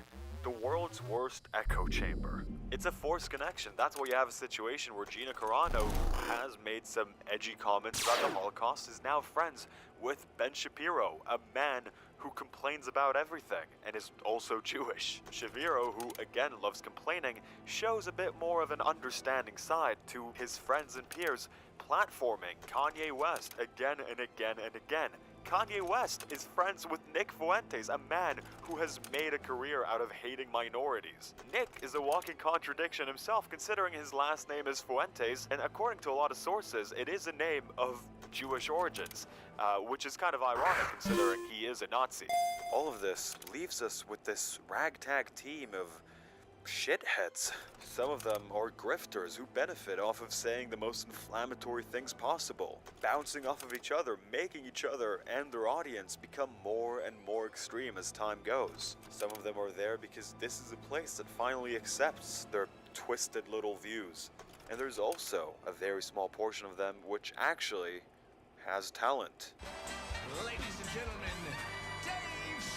the world's worst echo chamber. It's a forced connection. That's why you have a situation where Gina Carano, who has made some edgy comments about the Holocaust, is now friends with Ben Shapiro, a man who complains about everything and is also Jewish. Shapiro, who again loves complaining, shows a bit more of an understanding side to his friends and peers, platforming Kanye West again and again and again. Kanye West is friends with Nick Fuentes, a man who has made a career out of hating minorities. Nick is a walking contradiction himself, considering his last name is Fuentes, and according to a lot of sources, it is a name of Jewish origins, which is kind of ironic considering he is a Nazi. All of this leaves us with this ragtag team of shitheads. Some of them are grifters who benefit off of saying the most inflammatory things possible, bouncing off of each other, making each other and their audience become more and more extreme as time goes. Some of them are there because this is a place that finally accepts their twisted little views. And there's also a very small portion of them which actually has talent. Ladies and gentlemen, Dave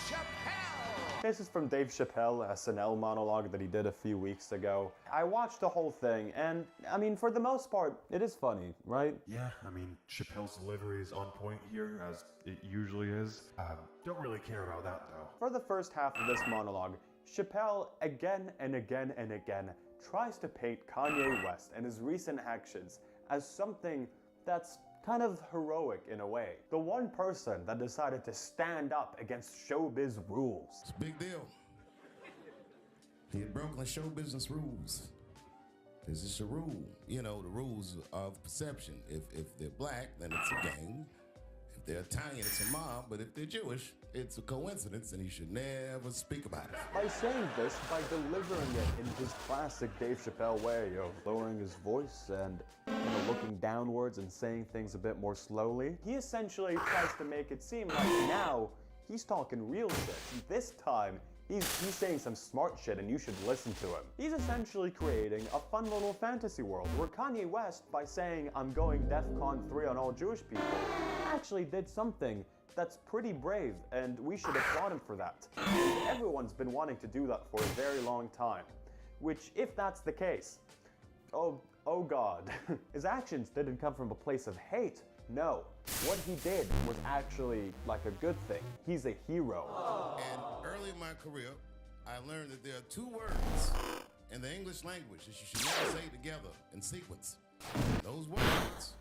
Chappelle! This is from Dave Chappelle, a SNL monologue that he did a few weeks ago. I watched the whole thing, and, I mean, for the most part, it is funny, right? Yeah, I mean, Chappelle's delivery is on point here, as it usually is. Don't really care about that, though. For the first half of this monologue, Chappelle again and again and again tries to paint Kanye West and his recent actions as something that's kind of heroic in a way. The one person that decided to stand up against showbiz rules. It's a big deal. In Brooklyn, show business rules. This is a rule. You know, the rules of perception. If they're black, then it's a gang. If they're Italian, it's a mob. But if they're Jewish, it's a coincidence, and you should never speak about it. By saying this, by delivering it in his classic Dave Chappelle way of lowering his voice and looking downwards and saying things a bit more slowly, he essentially tries to make it seem like now he's talking real shit. This time, he's saying some smart shit and you should listen to him. He's essentially creating a fun little fantasy world where Kanye West, by saying I'm going DEFCON 3 on all Jewish people, actually did something that's pretty brave, and we should applaud him for that. And everyone's been wanting to do that for a very long time. Which, if that's the case, oh god. His actions didn't come from a place of hate. No. What he did was actually like a good thing. He's a hero. And early in my career, I learned that there are two words in the English language that you should never say together in sequence. Those words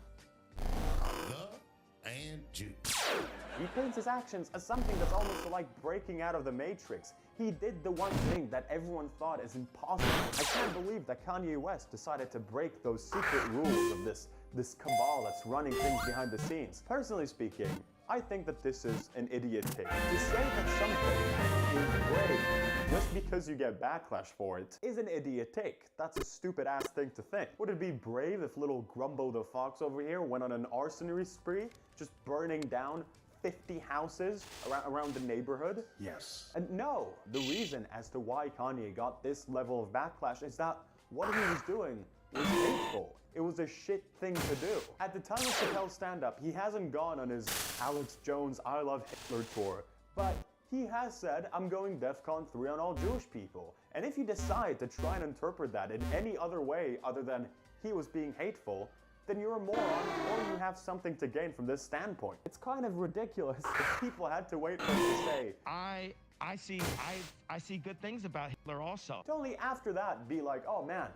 are the and Jew. He paints his actions as something that's almost like breaking out of the Matrix. He did the one thing that everyone thought is impossible. I can't believe that Kanye West decided to break those secret rules of this cabal that's running things behind the scenes. Personally speaking, I think that this is an idiot take. To say that something is brave just because you get backlash for it is an idiot take. That's a stupid ass thing to think. Would it be brave if little Grumbo the Fox over here went on an arsonery spree, just burning down 50 houses around the neighborhood? Yes. And no, the reason as to why Kanye got this level of backlash is that what he was doing was hateful. It was a shit thing to do. At the time of Chappelle's stand-up, he hasn't gone on his Alex Jones I Love Hitler tour, but he has said, I'm going DEFCON 3 on all Jewish people. And if you decide to try and interpret that in any other way other than he was being hateful, then you're a moron or you have something to gain from this standpoint. It's kind of ridiculous that people had to wait for him to say, I see good things about Hitler also. to only after that be like, oh man,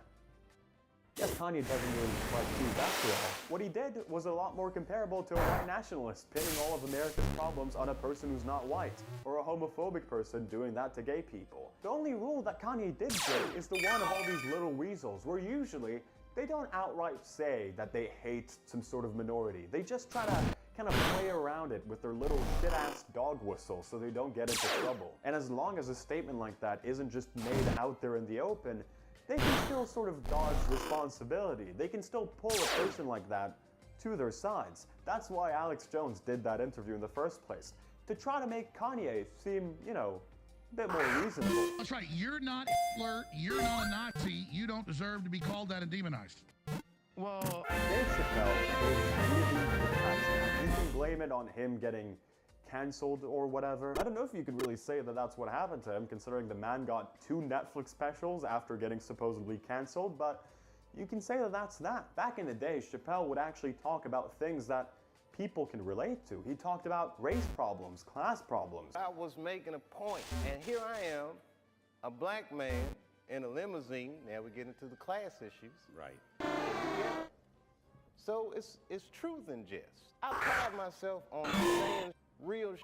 yes, Kanye doesn't really like Jews after all. What he did was a lot more comparable to a white nationalist pinning all of America's problems on a person who's not white, or a homophobic person doing that to gay people. The only rule that Kanye did break is the one of all these little weasels, where usually they don't outright say that they hate some sort of minority. They just try to kind of play around it with their little shit-ass dog whistle so they don't get into trouble. And as long as a statement like that isn't just made out there in the open, they can still sort of dodge responsibility. They can still pull a person like that to their sides. That's why Alex Jones did that interview in the first place, to try to make Kanye seem, you know, a bit more reasonable. That's right, you're not Hitler, you're not a Nazi, you don't deserve to be called that and demonized. Well, Dave Chappelle is really detached. You can blame it on him getting cancelled or whatever. I don't know if you could really say that that's what happened to him, considering the man got 2 Netflix specials after getting supposedly cancelled, but you can say that that's that. Back in the day, Chappelle would actually talk about things that people can relate to. He talked about race problems, class problems. I was making a point, and here I am, a black man in a limousine. Now we get into the class issues. Right. So it's truth and jest. I pride myself on saying real shit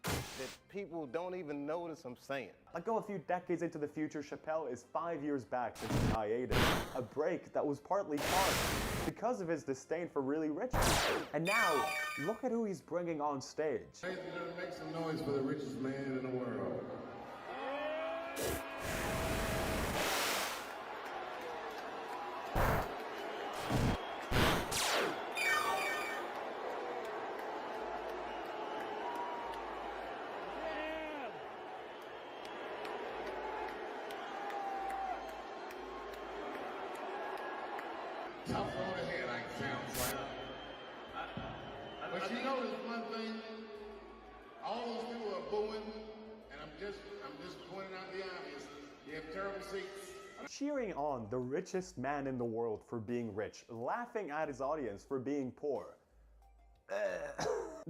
that people don't even notice I'm saying. Like go a few decades into the future, Chappelle is 5 years back since his hiatus, a break that was partly caused because of his disdain for really rich people. And now, look at who he's bringing on stage. Make some noise for the richest man in the world. Tough on the head, like sounds like. But you notice one thing, all those people are booing, and I'm just pointing out the obvious. You have terrible seats. Cheering on the richest man in the world for being rich, laughing at his audience for being poor.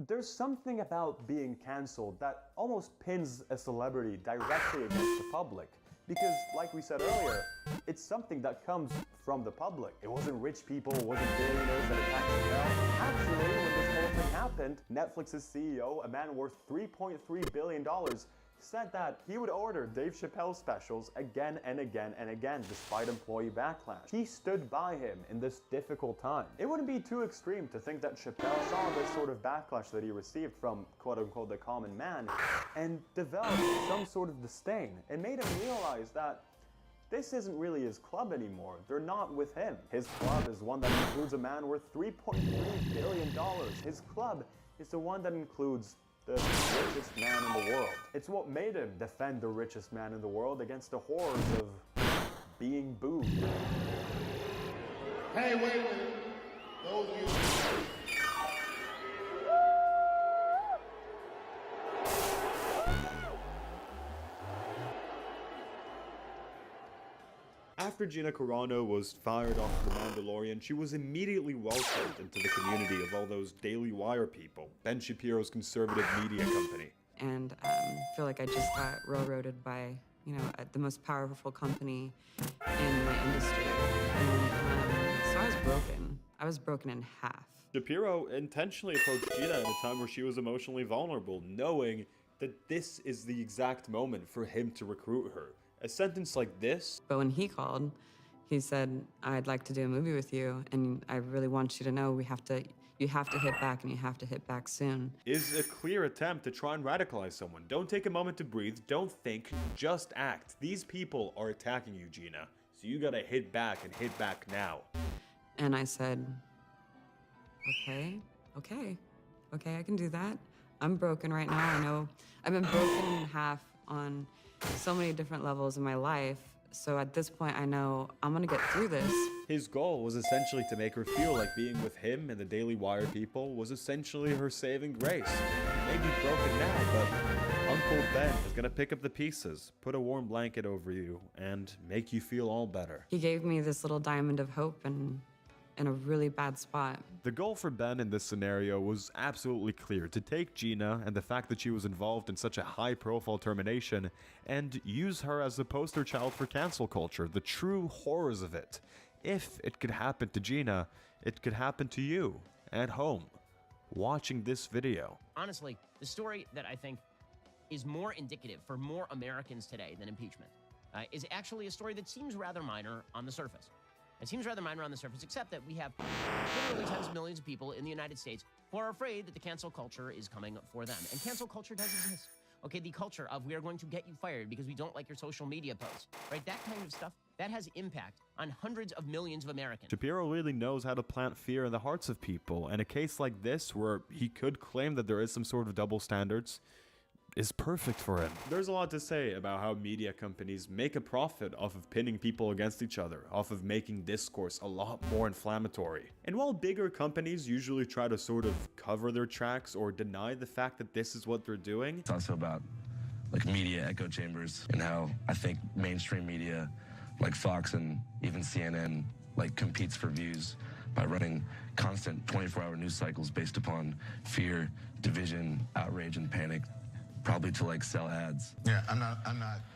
There's something about being cancelled that almost pins a celebrity directly against the public. Because, like we said earlier, it's something that comes from the public. It wasn't rich people, it wasn't billionaires that attacked Chappelle. Actually, when this whole thing happened, Netflix's CEO, a man worth $3.3 billion, said that he would order Dave Chappelle specials again and again and again, despite employee backlash. He stood by him in this difficult time. It wouldn't be too extreme to think that Chappelle saw this sort of backlash that he received from quote-unquote the common man and developed some sort of disdain and made him realize that this isn't really his club anymore. They're not with him. His club is one that includes a man worth $3.3 billion. His club is the one that includes the richest man in the world. It's what made him defend the richest man in the world against the horrors of being booed. Hey, wait a minute. Those of you. After Gina Carano was fired off The Mandalorian, she was immediately welcomed into the community of all those Daily Wire people, Ben Shapiro's conservative media company. And feel like I just got railroaded by, you know, the most powerful company in my industry. And so I was broken. I was broken in half. Shapiro intentionally approached Gina at a time where she was emotionally vulnerable, knowing that this is the exact moment for him to recruit her. A sentence like this. But when he called, he said, I'd like to do a movie with you, and I really want you to know you have to hit back, and you have to hit back soon. Is a clear attempt to try and radicalize someone. Don't take a moment to breathe, don't think, just act. These people are attacking you, Gina. So you gotta hit back and hit back now. And I said, okay, I can do that. I'm broken right now. I know I've been broken in half on so many different levels in my life. So at this point, I know I'm gonna get through this, His goal was essentially to make her feel like being with him and the Daily Wire people was essentially her saving grace. He may be broken now, but Uncle Ben is gonna pick up the pieces, put a warm blanket over you, and make you feel all better. He gave me this little diamond of hope and in a really bad spot. The goal for Ben in this scenario was absolutely clear: to take Gina and the fact that she was involved in such a high-profile termination and use her as the poster child for cancel culture, the true horrors of it. If it could happen to Gina, it could happen to you at home, watching this video. Honestly, the story that I think is more indicative for more Americans today than impeachment is actually a story that seems rather minor on the surface. It seems rather minor on the surface, except that we have literally tens of millions of people in the United States who are afraid that the cancel culture is coming for them. And cancel culture does exist. Okay, the culture of we are going to get you fired because we don't like your social media posts, right? That kind of stuff, that has impact on hundreds of millions of Americans. Shapiro really knows how to plant fear in the hearts of people, and a case like this, where he could claim that there is some sort of double standards, is perfect for him. There's a lot to say about how media companies make a profit off of pinning people against each other, off of making discourse a lot more inflammatory. And while bigger companies usually try to sort of cover their tracks or deny the fact that this is what they're doing, it's also about like media echo chambers and how I think mainstream media like Fox and even CNN like competes for views by running constant 24-hour news cycles based upon fear, division, outrage, and panic, probably to like sell ads. Yeah, I'm not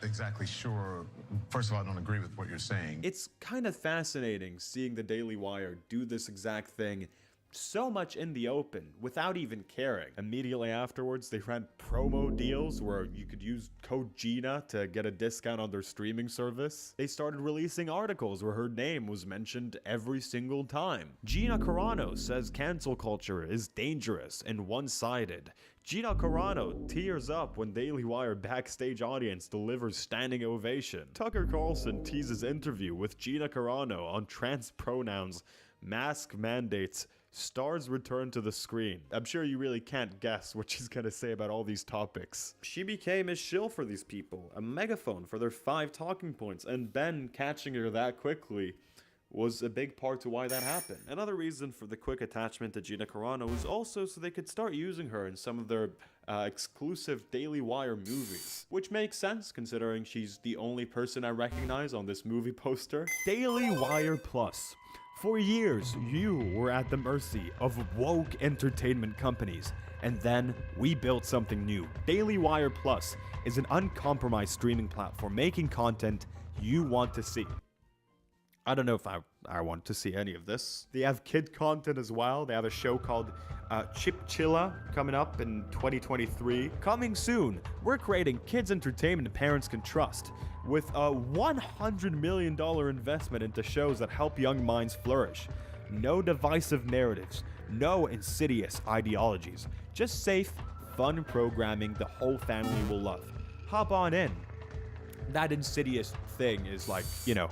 exactly sure. First of all, I don't agree with what you're saying. it's kind of fascinating seeing the Daily Wire do this exact thing so much in the open without even caring. Immediately afterwards, they ran promo deals where you could use code GINA to get a discount on their streaming service. They started releasing articles where her name was mentioned every single time. Gina Carano says cancel culture is dangerous and one-sided. Gina Carano tears up when Daily Wire backstage audience delivers standing ovation. Tucker Carlson teases interview with Gina Carano on trans pronouns, mask mandates, stars return to the screen. I'm sure you really can't guess what she's gonna say about all these topics. She became a shill for these people, a megaphone for their 5 talking points, and Ben catching her that quickly was a big part to why that happened. Another reason for the quick attachment to Gina Carano was also so they could start using her in some of their exclusive Daily Wire movies, which makes sense considering she's the only person I recognize on this movie poster. Daily Wire Plus. For years, you were at the mercy of woke entertainment companies, and then we built something new. Daily Wire Plus is an uncompromised streaming platform making content you want to see. I don't know if I want to see any of this. They have kid content as well. They have a show called Chip Chilla coming up in 2023. Coming soon, we're creating kids entertainment parents can trust with a $100 million investment into shows that help young minds flourish. No divisive narratives, no insidious ideologies, just safe, fun programming the whole family will love. Hop on in. That insidious thing is like, you know,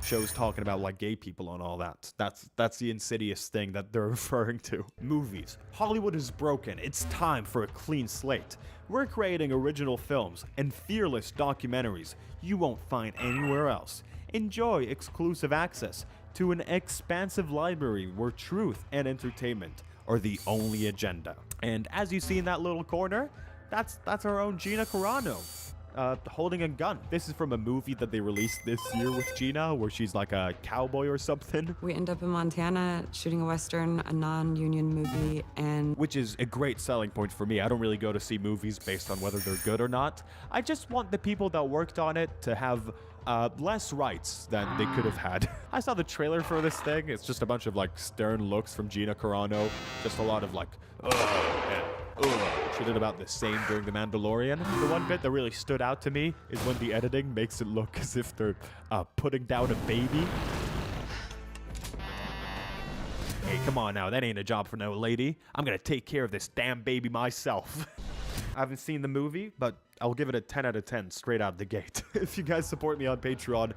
shows talking about like gay people and all that. That's the insidious thing that they're referring to. Movies. Hollywood is broken. It's time for a clean slate. We're creating original films and fearless documentaries you won't find anywhere else. Enjoy exclusive access to an expansive library where truth and entertainment are the only agenda. And as you see in that little corner, that's our own Gina Carano. Holding a gun. This is from a movie that they released this year with Gina, where she's like a cowboy or something. We end up in Montana shooting a Western, a non-union movie, and... Which is a great selling point for me. I don't really go to see movies based on whether they're good or not. I just want the people that worked on it to have less rights than they could have had. I saw the trailer for this thing. It's just a bunch of like stern looks from Gina Carano. Just a lot of like, she did about the same during The Mandalorian. The one bit that really stood out to me is when the editing makes it look as if they're putting down a baby. Hey, come on now, that ain't a job for no lady. I'm gonna take care of this damn baby myself. I haven't seen the movie, but I'll give it a 10 out of 10 straight out the gate. If you guys support me on Patreon,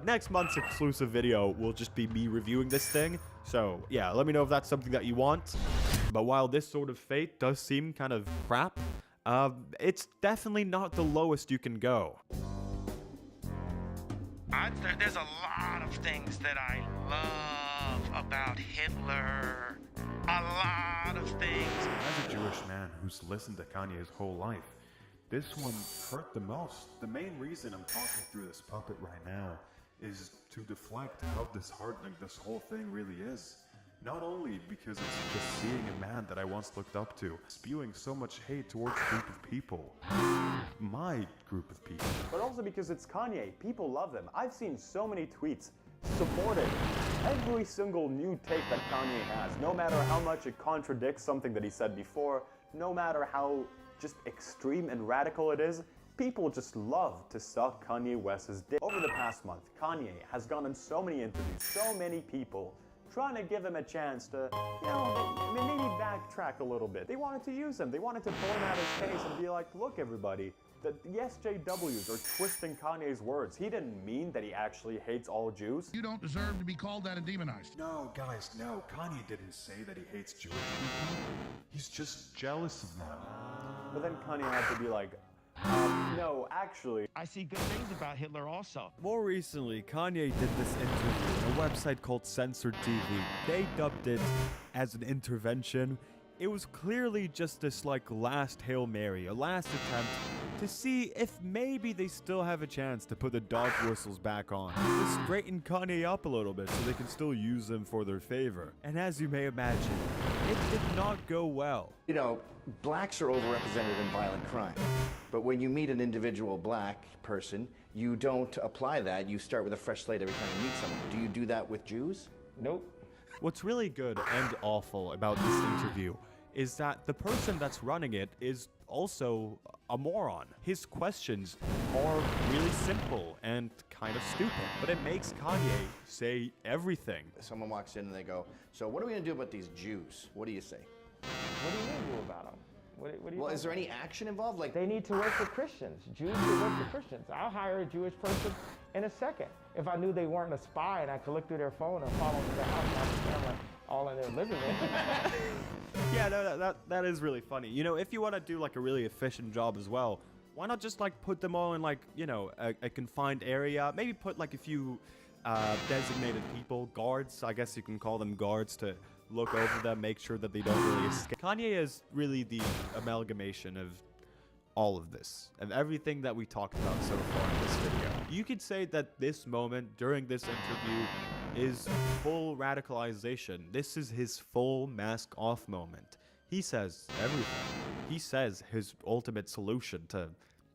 next month's exclusive video will just be me reviewing this thing. So yeah, let me know if that's something that you want. But while this sort of fate does seem kind of crap, it's definitely not the lowest you can go. There's a lot of things that I love about Hitler. A lot of things. As a Jewish man who's listened to Kanye his whole life, this one hurt the most. The main reason I'm talking through this puppet right now is to deflect how disheartening this whole thing really is. Not only because it's just seeing a man that I once looked up to spewing so much hate towards a group of people. My group of people. But also because it's Kanye. People love him. I've seen so many tweets supporting every single new take that Kanye has, no matter how much it contradicts something that he said before, no matter how just extreme and radical it is. People just love to suck Kanye West's dick. Over the past month, Kanye has gone in so many interviews, so many people trying to give him a chance to, maybe backtrack a little bit. They wanted to use him. They wanted to point out his case and be like, look, everybody, the SJWs are twisting Kanye's words. He didn't mean that he actually hates all Jews. You don't deserve to be called that and demonized. No, guys, no. Kanye didn't say that he hates Jewish people. He's just jealous of them. But then Kanye had to be like, no, actually, I see good things about Hitler also. More recently, Kanye did this interview on a website called Censored TV. They dubbed it as an intervention. It was clearly just this last Hail Mary, a last attempt to see if maybe they still have a chance to put the dog whistles back on, to straighten Kanye up a little bit so they can still use him for their favor. And as you may imagine, it did not go well. You know, blacks are overrepresented in violent crime. But when you meet an individual black person, you don't apply that. You start with a fresh slate every time you meet someone. Do you do that with Jews? Nope. What's really good and awful about this interview is that the person that's running it is also a moron. His questions are really simple and kind of stupid, but it makes Kanye say everything. Someone walks in and they go, so what are we gonna do about these Jews? What do you say? What do you mean do about them? What do you Well, is there any action involved? Like, they need to work for Christians. Jews should work for Christians. I'll hire a Jewish person in a second. If I knew they weren't a spy and I could look through their phone and follow them to their house and have a camera all in their living room. Yeah, no, that is really funny. You know, if you want to do a really efficient job as well, why not just put them all in a confined area? Maybe put a few designated people, guards, I guess you can call them guards, to look over them, make sure that they don't really escape. Kanye is really the amalgamation of all of this, of everything that we talked about so far in this video. You could say that this moment during this interview is full radicalization. This is his full mask off moment. He says everything. He says his ultimate solution to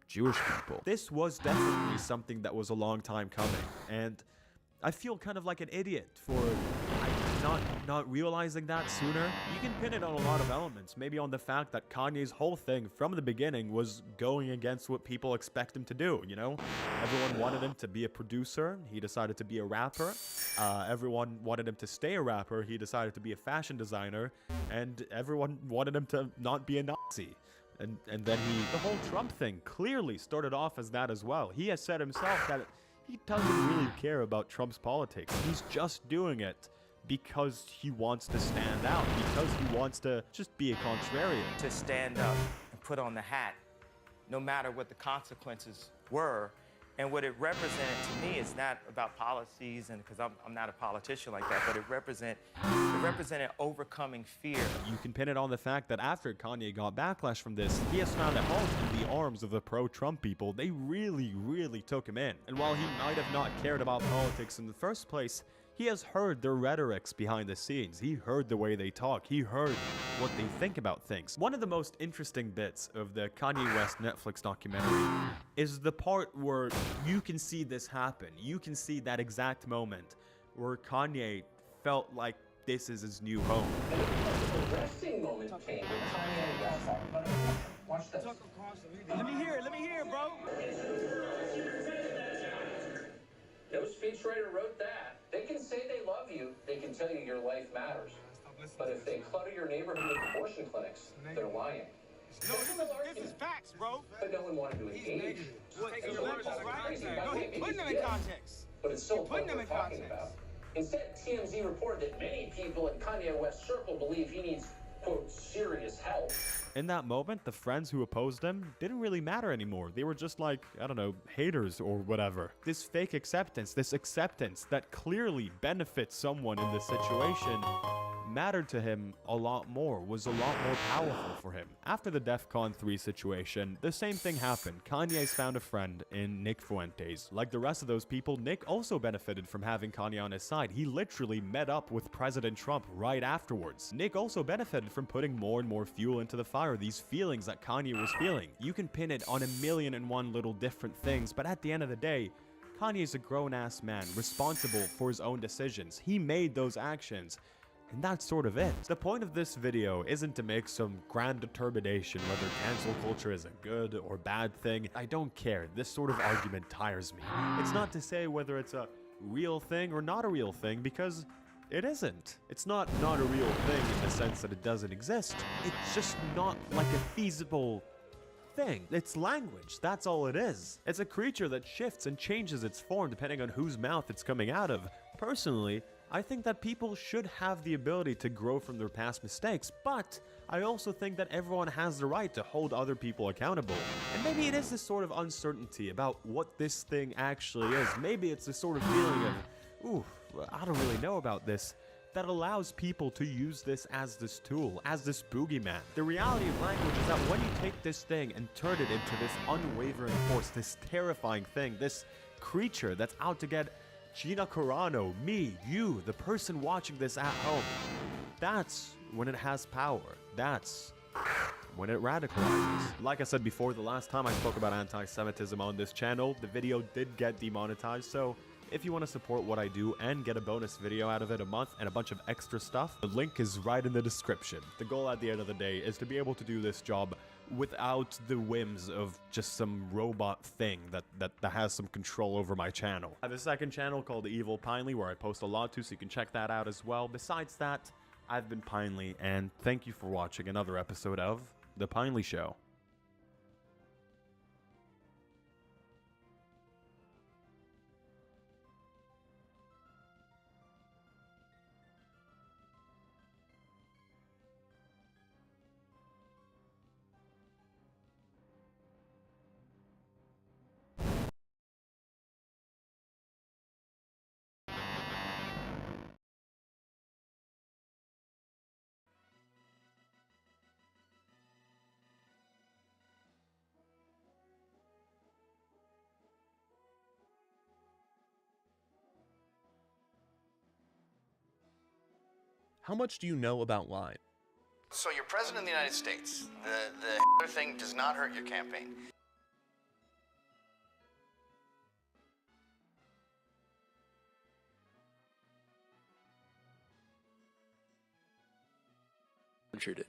Jewish people. This was definitely something that was a long time coming, and I feel kind of like an idiot for not realizing that sooner. You can pin it on a lot of elements, maybe on the fact that Kanye's whole thing from the beginning was going against what people expect him to do, you know? Everyone wanted him to be a producer, he decided to be a rapper. Everyone wanted him to stay a rapper, he decided to be a fashion designer, and everyone wanted him to not be a Nazi. And then the whole Trump thing clearly started off as that as well. He has said himself that he doesn't really care about Trump's politics. He's just doing it because he wants to stand out, because he wants to just be a contrarian. To stand up and put on the hat, no matter what the consequences were. And what it represented to me is not about policies, and because I'm not a politician like that, but it represented overcoming fear. You can pin it on the fact that after Kanye got backlash from this, he has found a home in the arms of the pro-Trump people. They really, really took him in. And while he might have not cared about politics in the first place, he has heard their rhetorics behind the scenes. He heard the way they talk. He heard what they think about things. One of the most interesting bits of the Kanye West Netflix documentary is the part where you can see this happen. You can see that exact moment where Kanye felt like this is his new home. The arresting moment came when Kanye West. Watch this. Let me hear, bro. No speechwriter wrote that. They can say they love you. They can tell you your life matters. But if they clutter your neighborhood with abortion clinics, they're lying. No, this is facts, bro. But no one wanted to engage. Putting them in context. But it's still what we're talking about. Instead, TMZ reported that many people in Kanye West's circle believe he needs quote, serious help. In that moment, the friends who opposed him didn't really matter anymore. They were just like, I don't know, haters or whatever. This fake acceptance, this acceptance that clearly benefits someone in this situation, mattered to him a lot more, was a lot more powerful for him. After the DEFCON 3 situation, the same thing happened. Kanye's found a friend in Nick Fuentes. Like the rest of those people, Nick also benefited from having Kanye on his side. He literally met up with President Trump right afterwards. Nick also benefited from putting more and more fuel into the fire, these feelings that Kanye was feeling. You can pin it on 1,000,001 little different things, but at the end of the day, Kanye's a grown-ass man, responsible for his own decisions. He made those actions. And that's sort of it. The point of this video isn't to make some grand determination whether cancel culture is a good or bad thing. I don't care. This sort of argument tires me. It's not to say whether it's a real thing or not a real thing, because it isn't. It's not a real thing in the sense that it doesn't exist. It's just not like a feasible thing. It's language. That's all it is. It's a creature that shifts and changes its form depending on whose mouth it's coming out of. Personally, I think that people should have the ability to grow from their past mistakes, but I also think that everyone has the right to hold other people accountable. And maybe it is this sort of uncertainty about what this thing actually is. Maybe it's this sort of feeling of, ooh, I don't really know about this, that allows people to use this as this tool, as this boogeyman. The reality of language is that when you take this thing and turn it into this unwavering force, this terrifying thing, this creature that's out to get Gina Carano, me, you, the person watching this at home, that's when it has power. That's when it radicalizes. Like I said before, the last time I spoke about anti-Semitism on this channel, the video did get demonetized, so if you want to support what I do and get a bonus video out of it a month and a bunch of extra stuff, the link is right in the description. The goal at the end of the day is to be able to do this job without the whims of just some robot thing that has some control over my channel. I have a second channel called The Evil Pinely where I post a lot too, so you can check that out as well. Besides that, I've been Pinely, and thank you for watching another episode of The Pinely Show. How much do you know about lying? So you're president of the United States. The thing does not hurt your campaign.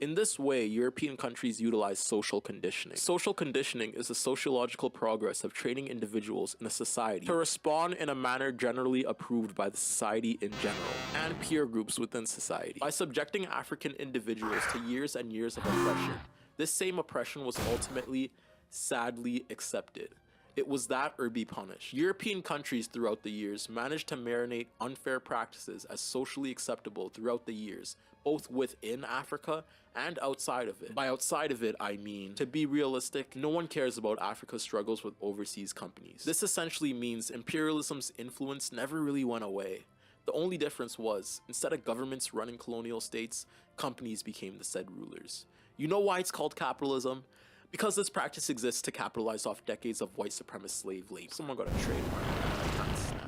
In this way, European countries utilize social conditioning. Social conditioning is the sociological progress of training individuals in a society to respond in a manner generally approved by the society in general, and peer groups within society. By subjecting African individuals to years and years of oppression, this same oppression was ultimately, sadly, accepted. It was that or be punished. European countries throughout the years managed to marinate unfair practices as socially acceptable throughout the years, both within Africa and outside of it. By outside of it, I mean, to be realistic, no one cares about Africa's struggles with overseas companies. This essentially means imperialism's influence never really went away. The only difference was, instead of governments running colonial states, companies became the said rulers. You know why it's called capitalism? Because this practice exists to capitalize off decades of white supremacist slave labor. Someone got a trademark.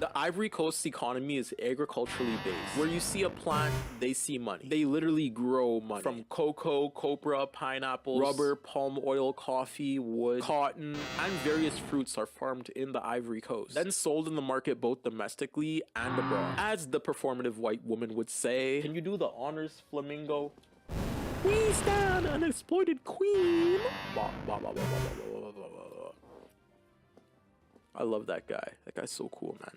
The Ivory Coast's economy is agriculturally based. Where you see a plant, they see money. They literally grow money. From cocoa, copra, pineapples, rubber, palm oil, coffee, wood, cotton, and various fruits are farmed in the Ivory Coast, then sold in the market both domestically and abroad. As the performative white woman would say, can you do the honors, flamingo? We stand an exploited queen. I love that guy. That guy's so cool, man.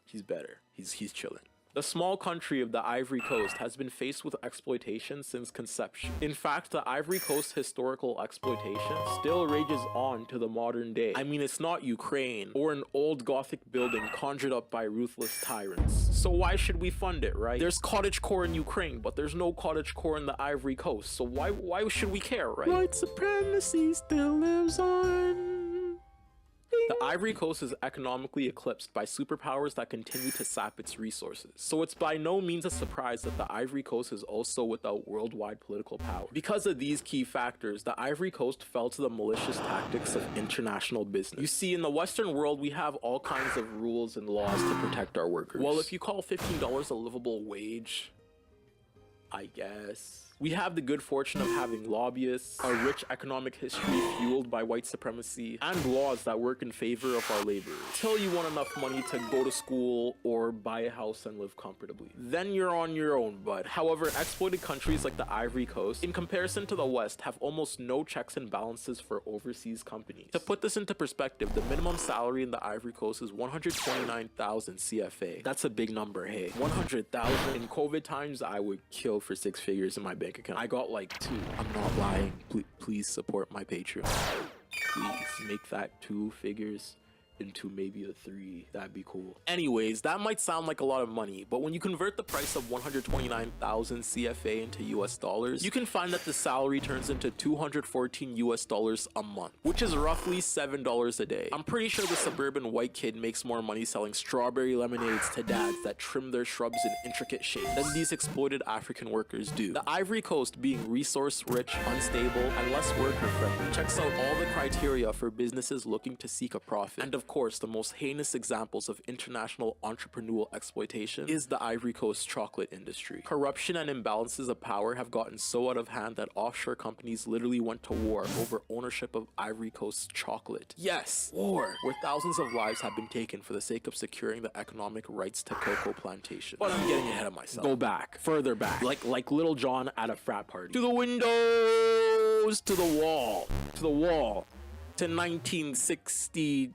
He's better. He's chilling. The small country of the Ivory Coast has been faced with exploitation since conception. In fact, the Ivory Coast historical exploitation still rages on to the modern day. I mean, it's not Ukraine or an old Gothic building conjured up by ruthless tyrants. So why should we fund it, right? There's cottagecore in Ukraine, but there's no cottagecore in the Ivory Coast. So why should we care, right? White supremacy still lives on. The Ivory Coast is economically eclipsed by superpowers that continue to sap its resources. So it's by no means a surprise that the Ivory Coast is also without worldwide political power. Because of these key factors, the Ivory Coast fell to the malicious tactics of international business. You see, in the Western world, we have all kinds of rules and laws to protect our workers. Well, if you call $15 a livable wage, I guess. We have the good fortune of having lobbyists, a rich economic history fueled by white supremacy, and laws that work in favor of our laborers. Till you want enough money to go to school or buy a house and live comfortably. Then you're on your own, bud. However, exploited countries like the Ivory Coast, in comparison to the West, have almost no checks and balances for overseas companies. To put this into perspective, the minimum salary in the Ivory Coast is 129,000 CFA. That's a big number, hey. 100,000. In COVID times, I would kill for 6 figures in my bank account. I got like 2. I'm not lying. Please support my Patreon. Please make that 2 figures into maybe a 3. That'd be cool. Anyways, that might sound like a lot of money, but when you convert the price of 129,000 CFA into US dollars, you can find that the salary turns into 214 US dollars a month, which is roughly $7 a day. I'm pretty sure the suburban white kid makes more money selling strawberry lemonades to dads that trim their shrubs in intricate shapes than these exploited African workers do. The Ivory Coast, being resource rich, unstable, and less worker friendly, checks out all the criteria for businesses looking to seek a profit. And of course, the most heinous examples of international entrepreneurial exploitation is the Ivory Coast chocolate industry. Corruption and imbalances of power have gotten so out of hand that offshore companies literally went to war over ownership of Ivory Coast chocolate. Yes, war, where thousands of lives have been taken for the sake of securing the economic rights to cocoa plantation. But I'm getting ahead of myself. Go back, further back, like Little John at a frat party. To the windows, to the wall, to 1960.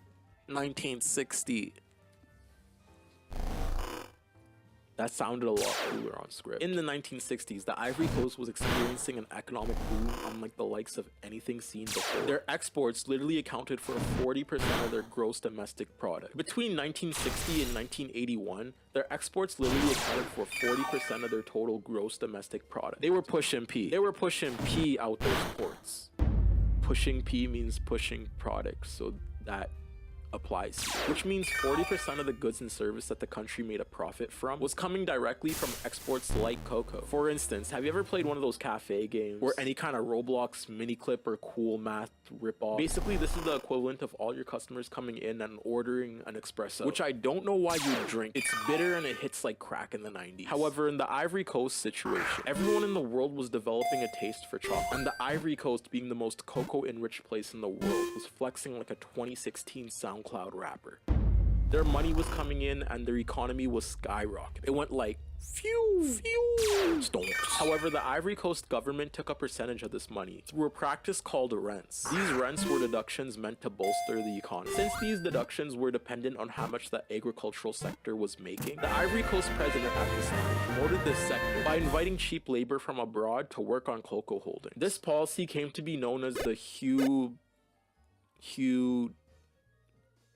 That sounded a lot cooler on script. In the 1960s, the Ivory Coast was experiencing an economic boom unlike the likes of anything seen before. Their exports literally accounted for 40% of their gross domestic product. Between 1960 and 1981, their exports literally accounted for 40% of their total gross domestic product. They were pushing P. They were pushing P out those ports. Pushing P means pushing products, so that applies, which means 40% of the goods and service that the country made a profit from was coming directly from exports like cocoa. For instance, have you ever played one of those cafe games or any kind of Roblox mini clip or cool math ripoff? Basically, this is the equivalent of all your customers coming in and ordering an espresso, which I don't know why you drink. It's bitter and it hits like crack in the 90s. However, in the Ivory Coast situation, everyone in the world was developing a taste for chocolate, and the Ivory Coast, being the most cocoa-enriched place in the world, was flexing like a 2016 SoundCloud rapper. Their money was coming in and their economy was skyrocketing. It went like phew, stomps. However, the Ivory Coast government took a percentage of this money through a practice called rents. These rents were deductions meant to bolster the economy. Since these deductions were dependent on how much the agricultural sector was making, the Ivory Coast president at this time promoted this sector by inviting cheap labor from abroad to work on cocoa holding. This policy came to be known as the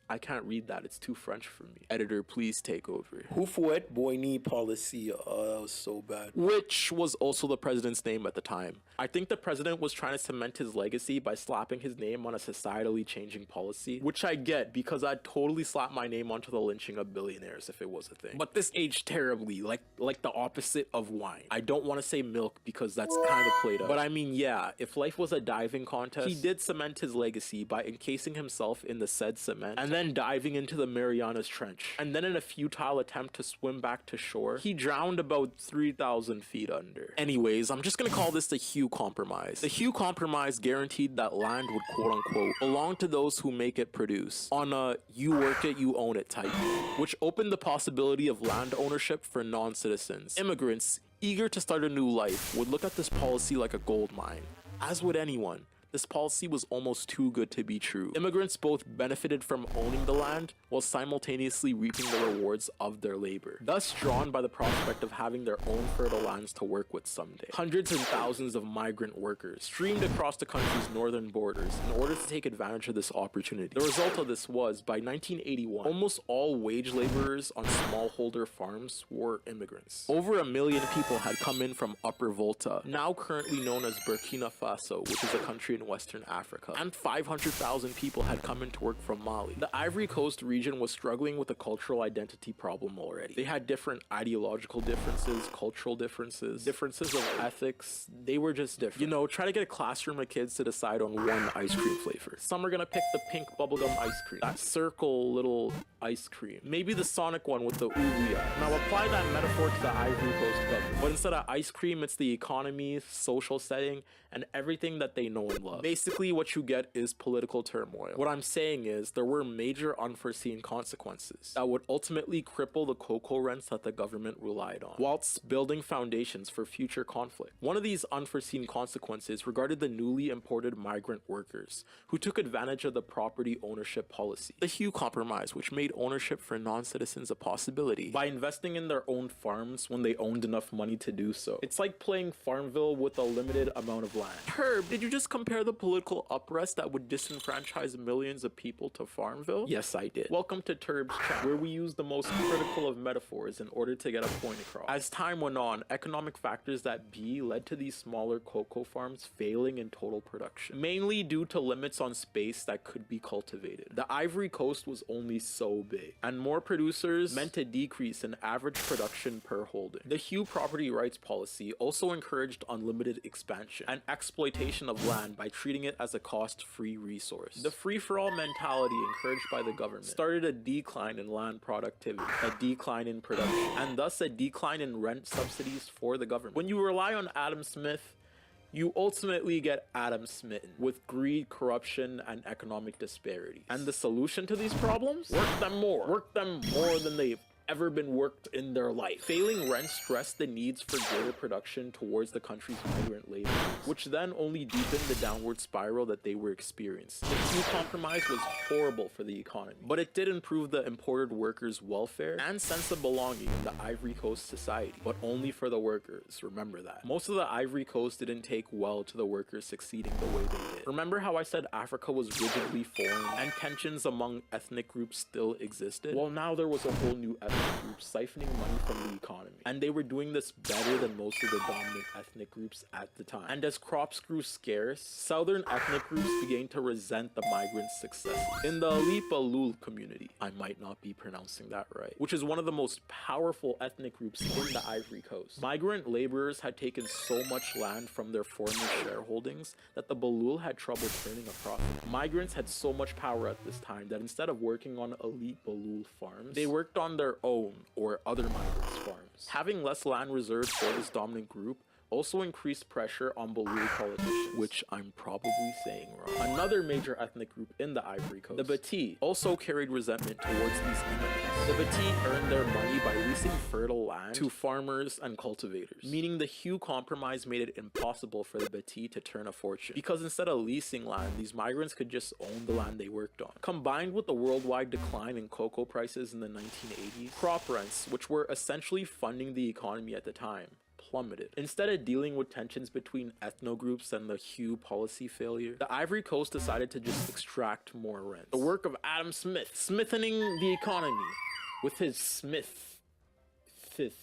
I can't read that, it's too French for me. Editor, please take over. Houphouet Boigny policy, that was so bad. Which was also the president's name at the time. I think the president was trying to cement his legacy by slapping his name on a societally changing policy, which I get because I'd totally slap my name onto the lynching of billionaires if it was a thing. But this aged terribly, like the opposite of wine. I don't want to say milk because that's kind of played up. But I mean, yeah, if life was a diving contest, he did cement his legacy by encasing himself in the said cement and then diving into the Marianas Trench. And then in a futile attempt to swim back to shore, he drowned about 3,000 feet under. Anyways, I'm just gonna call this the Hugh Compromise. The Hugh Compromise guaranteed that land would quote-unquote belong to those who make it produce, on a you work it, you own it type, which opened the possibility of land ownership for non-citizens. Immigrants eager to start a new life would look at this policy like a gold mine, as would anyone. This policy was almost too good to be true. Immigrants both benefited from owning the land while simultaneously reaping the rewards of their labor, thus drawn by the prospect of having their own fertile lands to work with someday. Hundreds and thousands of migrant workers streamed across the country's northern borders in order to take advantage of this opportunity. The result of this was, by 1981, almost all wage laborers on smallholder farms were immigrants. Over 1 million people had come in from Upper Volta, now currently known as Burkina Faso, which is a country in Western Africa, and 500,000 people had come in to work from Mali. The Ivory Coast region was struggling with a cultural identity problem already. They had different ideological differences, cultural differences of ethics. They were just different. You know, try to get a classroom of kids to decide on one ice cream flavor. Some are gonna pick the pink bubblegum ice cream, that circle little ice cream, maybe the Sonic one with the ouya. Now apply that metaphor to the Ivory Coast government, but instead of ice cream, it's the economy, social setting, and everything that they know and love. Basically, what you get is political turmoil. What I'm saying is there were major unforeseen consequences that would ultimately cripple the cocoa rents that the government relied on, whilst building foundations for future conflict. One of these unforeseen consequences regarded the newly imported migrant workers, who took advantage of the property ownership policy, the Hugh Compromise, which made ownership for non-citizens a possibility by investing in their own farms when they owned enough money to do so. It's like playing Farmville with a limited amount of land. Herb, did you just compare the political unrest that would disenfranchise millions of people to Farmville? Yes, I did. Welcome to Turb's chat, where we use the most critical of metaphors in order to get a point across. As time went on, economic factors that led to these smaller cocoa farms failing in total production, mainly due to limits on space that could be cultivated. The Ivory Coast was only so big, and more producers meant a decrease in average production per holding. The Hugh property rights policy also encouraged unlimited expansion and exploitation of land by treating it as a cost-free resource. The free-for-all mentality encouraged by the government started a decline in land productivity, a decline in production, and thus a decline in rent subsidies for the government. When you rely on Adam Smith, you ultimately get Adam smitten with greed, corruption, and economic disparities. And the solution to these problems? Work them more than they've ever been worked in their life. Failing rent stressed the needs for greater production towards the country's migrant laborers, which then only deepened the downward spiral that they were experiencing. The Hugh Compromise was horrible for the economy, but it did improve the imported workers' welfare and sense of belonging in the Ivory Coast society, but only for the workers, remember that. Most of the Ivory Coast didn't take well to the workers succeeding the way they did. Remember how I said Africa was rigidly foreign and tensions among ethnic groups still existed? Well, now there was a whole new ethnic groups siphoning money from the economy, and they were doing this better than most of the dominant ethnic groups at the time. And as crops grew scarce, southern ethnic groups began to resent the migrants' successes. In the Lipalul community, I might not be pronouncing that right, which is one of the most powerful ethnic groups in the Ivory Coast, migrant laborers had taken so much land from their former shareholdings that the Balul had trouble turning a profit. Migrants had so much power at this time that instead of working on elite Balul farms, they worked on their own or other migrants' farms. Having less land reserved for this dominant group also increased pressure on Balul politicians, which I'm probably saying wrong. Another major ethnic group in the Ivory Coast, the Bati, also carried resentment towards these immigrants. The Bati earned their money by leasing fertile land to farmers and cultivators, meaning the Hugh Compromise made it impossible for the Bati to turn a fortune, because instead of leasing land, these migrants could just own the land they worked on. Combined with the worldwide decline in cocoa prices in the 1980s, crop rents, which were essentially funding the economy at the time, plummeted. Instead of dealing with tensions between ethno-groups and the Hugh policy failure, the Ivory Coast decided to just extract more rent. The work of Adam Smith, smithening the economy with his Smith fists.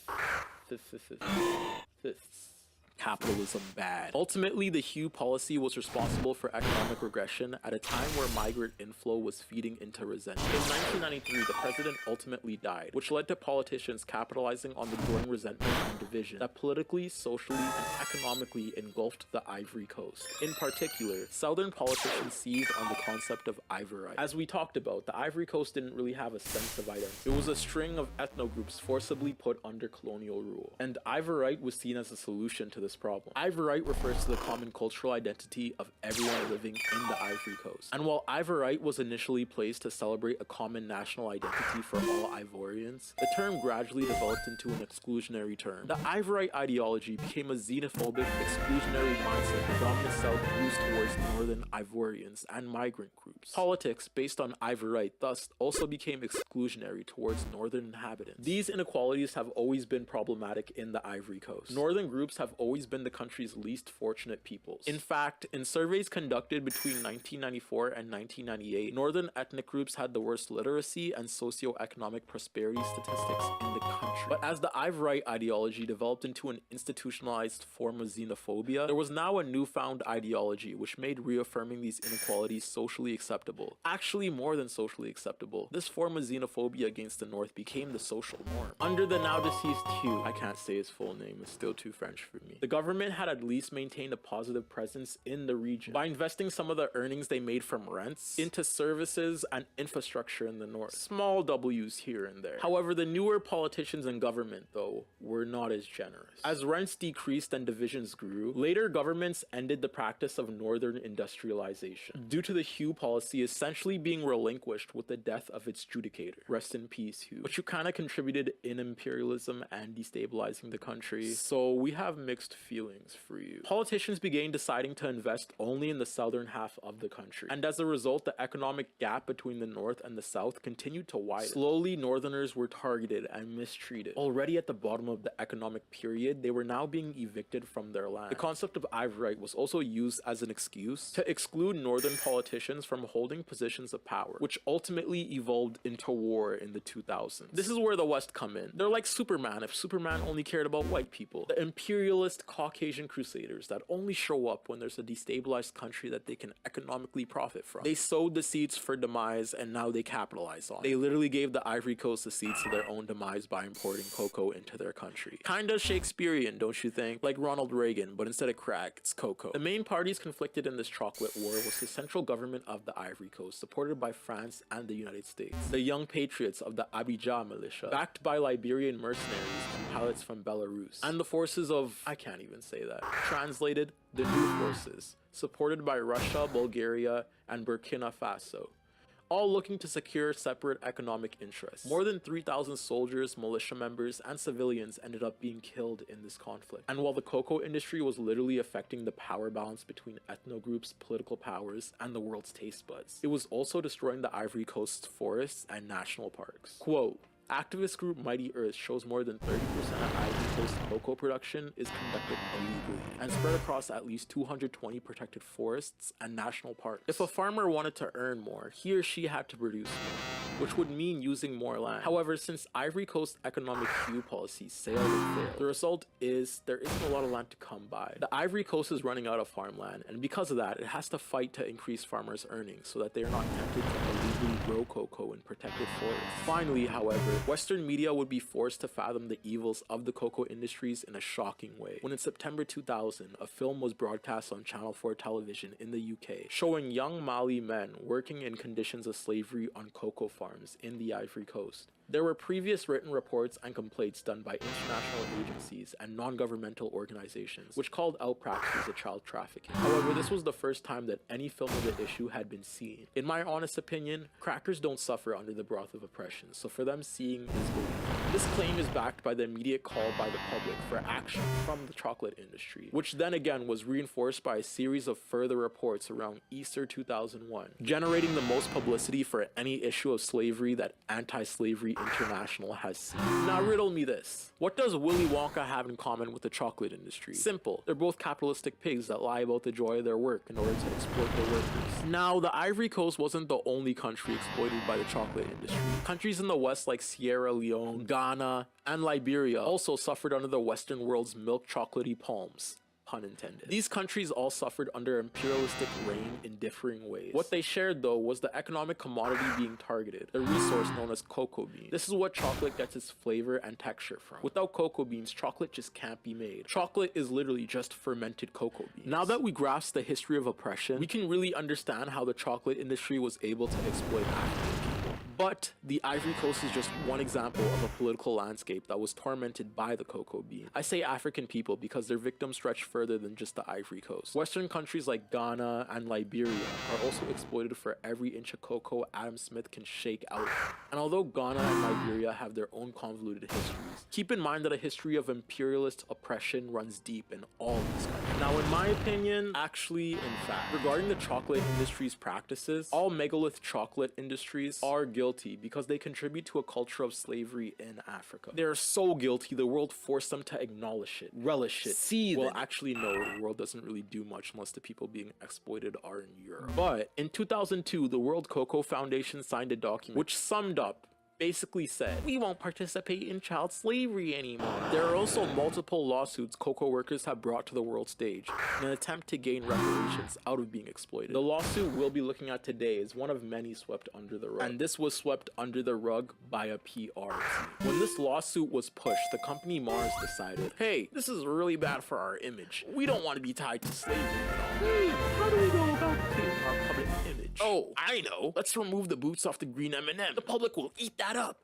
Capitalism bad. Ultimately, the Hugh policy was responsible for economic regression at a time where migrant inflow was feeding into resentment. In 1993, the president ultimately died, which led to politicians capitalizing on the growing resentment and division that politically, socially, and economically engulfed the Ivory Coast. In particular, southern politicians seized on the concept of Ivorite. As we talked about, the Ivory Coast didn't really have a sense of identity. It was a string of ethno-groups forcibly put under colonial rule, and Ivorite was seen as a solution to the this problem. Ivorite refers to the common cultural identity of everyone living in the Ivory Coast. And while Ivorite was initially placed to celebrate a common national identity for all Ivorians, the term gradually developed into an exclusionary term. The Ivorite ideology became a xenophobic, exclusionary mindset the dominant South used towards northern Ivorians and migrant groups. Politics based on Ivorite thus also became exclusionary towards northern inhabitants. These inequalities have always been problematic in the Ivory Coast. Northern groups have always been the country's least fortunate peoples. In fact, in surveys conducted between 1994 and 1998, northern ethnic groups had the worst literacy and socioeconomic prosperity statistics in the country. But as the Ivorite ideology developed into an institutionalized form of xenophobia, there was now a newfound ideology which made reaffirming these inequalities socially acceptable. Actually, more than socially acceptable. This form of xenophobia against the North became the social norm. Under the now deceased Hugh, I can't say his full name, it's still too French for me, the government had at least maintained a positive presence in the region by investing some of the earnings they made from rents into services and infrastructure in the North. Small W's here and there. However, the newer politicians in government, though, were not as generous. As rents decreased and divisions grew, later governments ended the practice of northern industrialization due to the Hugh policy essentially being relinquished with the death of its judicator. Rest in peace, Hugh. Which kind of contributed in imperialism and destabilizing the country. So we have mixed feelings for you. Politicians began deciding to invest only in the southern half of the country. And as a result, the economic gap between the North and the South continued to widen. Slowly, Northerners were targeted and mistreated. Already at the bottom of the economic period, they were now being evicted from their land. The concept of Ivorite was also used as an excuse to exclude Northern politicians from holding positions of power, which ultimately evolved into war in the 2000s. This is where the West come in. They're like Superman if Superman only cared about white people. The imperialist Caucasian crusaders that only show up when there's a destabilized country that they can economically profit from. They sowed the seeds for demise and now they capitalize on it. They literally gave the Ivory Coast the seeds to their own demise by importing cocoa into their country. Kinda Shakespearean, don't you think? Like Ronald Reagan, but instead of crack, it's cocoa. The main parties conflicted in this chocolate war was the central government of the Ivory Coast, supported by France and the United States. The Young Patriots of the Abidjan militia, backed by Liberian mercenaries and pilots from Belarus. And the forces of, I can't even say that. Translated, the New Forces, supported by Russia, Bulgaria, and Burkina Faso, all looking to secure separate economic interests. More than 3,000 soldiers, militia members, and civilians ended up being killed in this conflict. And while the cocoa industry was literally affecting the power balance between ethno groups, political powers, and the world's taste buds, it was also destroying the Ivory Coast's forests and national parks. Quote, activist group Mighty Earth shows more than 30% of Ivory Coast cocoa production is conducted illegally and spread across at least 220 protected forests and national parks. If a farmer wanted to earn more, he or she had to produce more, which would mean using more land. However, since Ivory Coast economic Hugh policies sailed and failed, the result is there isn't a lot of land to come by. The Ivory Coast is running out of farmland, and because of that, it has to fight to increase farmers' earnings so that they are not tempted to illegally grow cocoa in protected forests. Finally, however, Western media would be forced to fathom the evils of the cocoa industries in a shocking way when in September 2000, a film was broadcast on Channel 4 television in the UK, showing young Mali men working in conditions of slavery on cocoa farms in the Ivory Coast. There were previous written reports and complaints done by international agencies and non-governmental organizations, which called out practices of child trafficking. However, this was the first time that any film of the issue had been seen. In my honest opinion, crackers don't suffer under the broth of oppression, so for them seeing is believing. This claim is backed by the immediate call by the public for action from the chocolate industry, which then again was reinforced by a series of further reports around Easter 2001, generating the most publicity for any issue of slavery that anti-slavery International has seen. Now riddle me this. What does Willy Wonka have in common with the chocolate industry? Simple. They're both capitalistic pigs that lie about the joy of their work in order to exploit their workers. Now, the Ivory Coast wasn't the only country exploited by the chocolate industry. Countries in the West like Sierra Leone, Ghana, and Liberia also suffered under the Western world's milk chocolatey palms. Pun intended. These countries all suffered under imperialistic reign in differing ways. What they shared though was the economic commodity being targeted, the resource known as cocoa beans. This is what chocolate gets its flavor and texture from. Without cocoa beans, chocolate just can't be made. Chocolate is literally just fermented cocoa beans. Now that we grasp the history of oppression, we can really understand how the chocolate industry was able to exploit African people. But the Ivory Coast is just one example of a political landscape that was tormented by the cocoa bean. I say African people because their victims stretch further than just the Ivory Coast. Western countries like Ghana and Liberia are also exploited for every inch of cocoa Adam Smith can shake out. And although Ghana and Liberia have their own convoluted histories, keep in mind that a history of imperialist oppression runs deep in all these countries. Now, in my opinion, actually, in fact, regarding the chocolate industry's practices, all megalith chocolate industries are guilty because they contribute to a culture of slavery in Africa. They're so guilty, the world forced them to acknowledge it, relish it, see. Well, actually, no, the world doesn't really do much unless the people being exploited are in Europe. But in 2002, the World Cocoa Foundation signed a document which summed up, basically said, we won't participate in child slavery anymore. There are also multiple lawsuits cocoa workers have brought to the world stage in an attempt to gain reparations out of being exploited. The lawsuit we'll be looking at today is one of many swept under the rug, and this was swept under the rug by a PR team. When this lawsuit was pushed, the company Mars decided, hey, this is really bad for our image. We don't want to be tied to slavery at all. How do we go about cleaning our public image? Oh, I know. Let's remove the boots off the green M&M. The public will eat that up.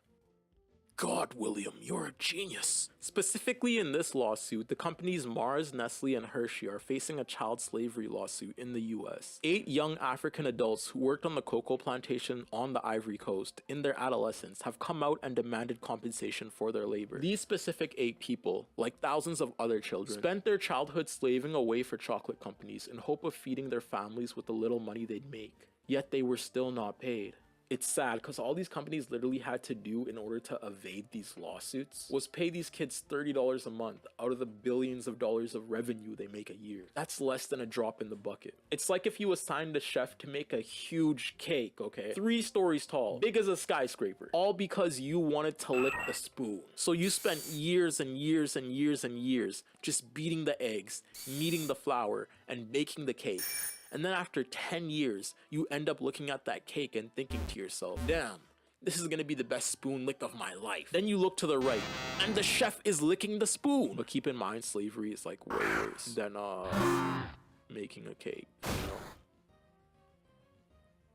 God, William, you're a genius. Specifically in this lawsuit, the companies Mars, Nestle, and Hershey are facing a child slavery lawsuit in the US. 8 young African adults who worked on the cocoa plantation on the Ivory Coast in their adolescence have come out and demanded compensation for their labor. These specific 8 people, like thousands of other children, spent their childhood slaving away for chocolate companies in hope of feeding their families with the little money they'd make. Yet they were still not paid. It's sad because all these companies literally had to do in order to evade these lawsuits was pay these kids $30 a month out of the billions of dollars of revenue they make a year. That's less than a drop in the bucket. It's like if you assigned a chef to make a huge cake, okay? 3 stories tall, big as a skyscraper, all because you wanted to lick the spoon. So you spent years and years and years and years just beating the eggs, kneading the flour, and baking the cake. And then after 10 years, you end up looking at that cake and thinking to yourself, damn, this is gonna be the best spoon lick of my life. Then you look to the right, and the chef is licking the spoon. But keep in mind, slavery is like way worse than making a cake, you know?